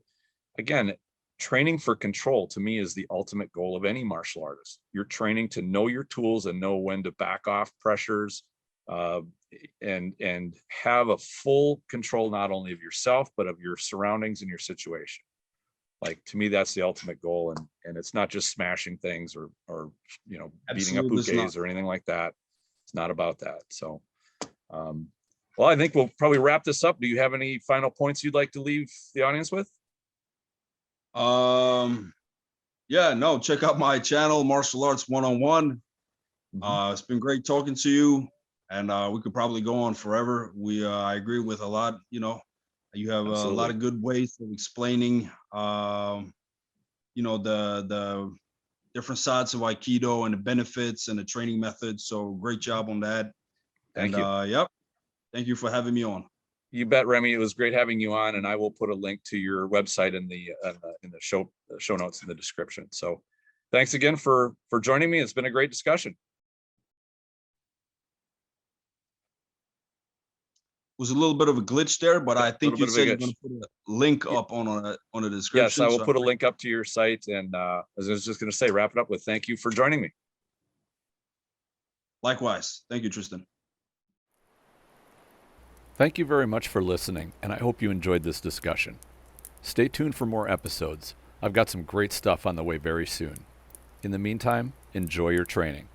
Speaker 1: again, training for control to me is the ultimate goal of any martial artist. You're training to know your tools and know when to back off pressures, and have a full control not only of yourself but of your surroundings and your situation. Like, to me, that's the ultimate goal, and it's not just smashing things or beating up ukes or anything like that. It's not about that. So well, I think we'll probably wrap this up. Do you have any final points you'd like to leave the audience with?
Speaker 2: Yeah, no, check out my channel, Martial Arts 101. It's been great talking to you, and we could probably go on forever. I agree with a lot. You have a lot of good ways of explaining the different sides of Aikido and the benefits and the training methods. So great job on that.
Speaker 1: Thank you.
Speaker 2: Yep, thank you for having me on.
Speaker 1: You bet, Remy. It was great having you on, and I will put a link to your website in the show notes in the description. So thanks again for joining me. It's been a great discussion.
Speaker 2: Was a little bit of a glitch there, but I think you said you're
Speaker 1: going
Speaker 2: to put a link up on the description.
Speaker 1: Yes, I will put a link up to your site. And as I was just going to say, wrap it up with thank you for joining me.
Speaker 2: Likewise. Thank you, Tristan.
Speaker 3: Thank you very much for listening, and I hope you enjoyed this discussion. Stay tuned for more episodes. I've got some great stuff on the way very soon. In the meantime, enjoy your training.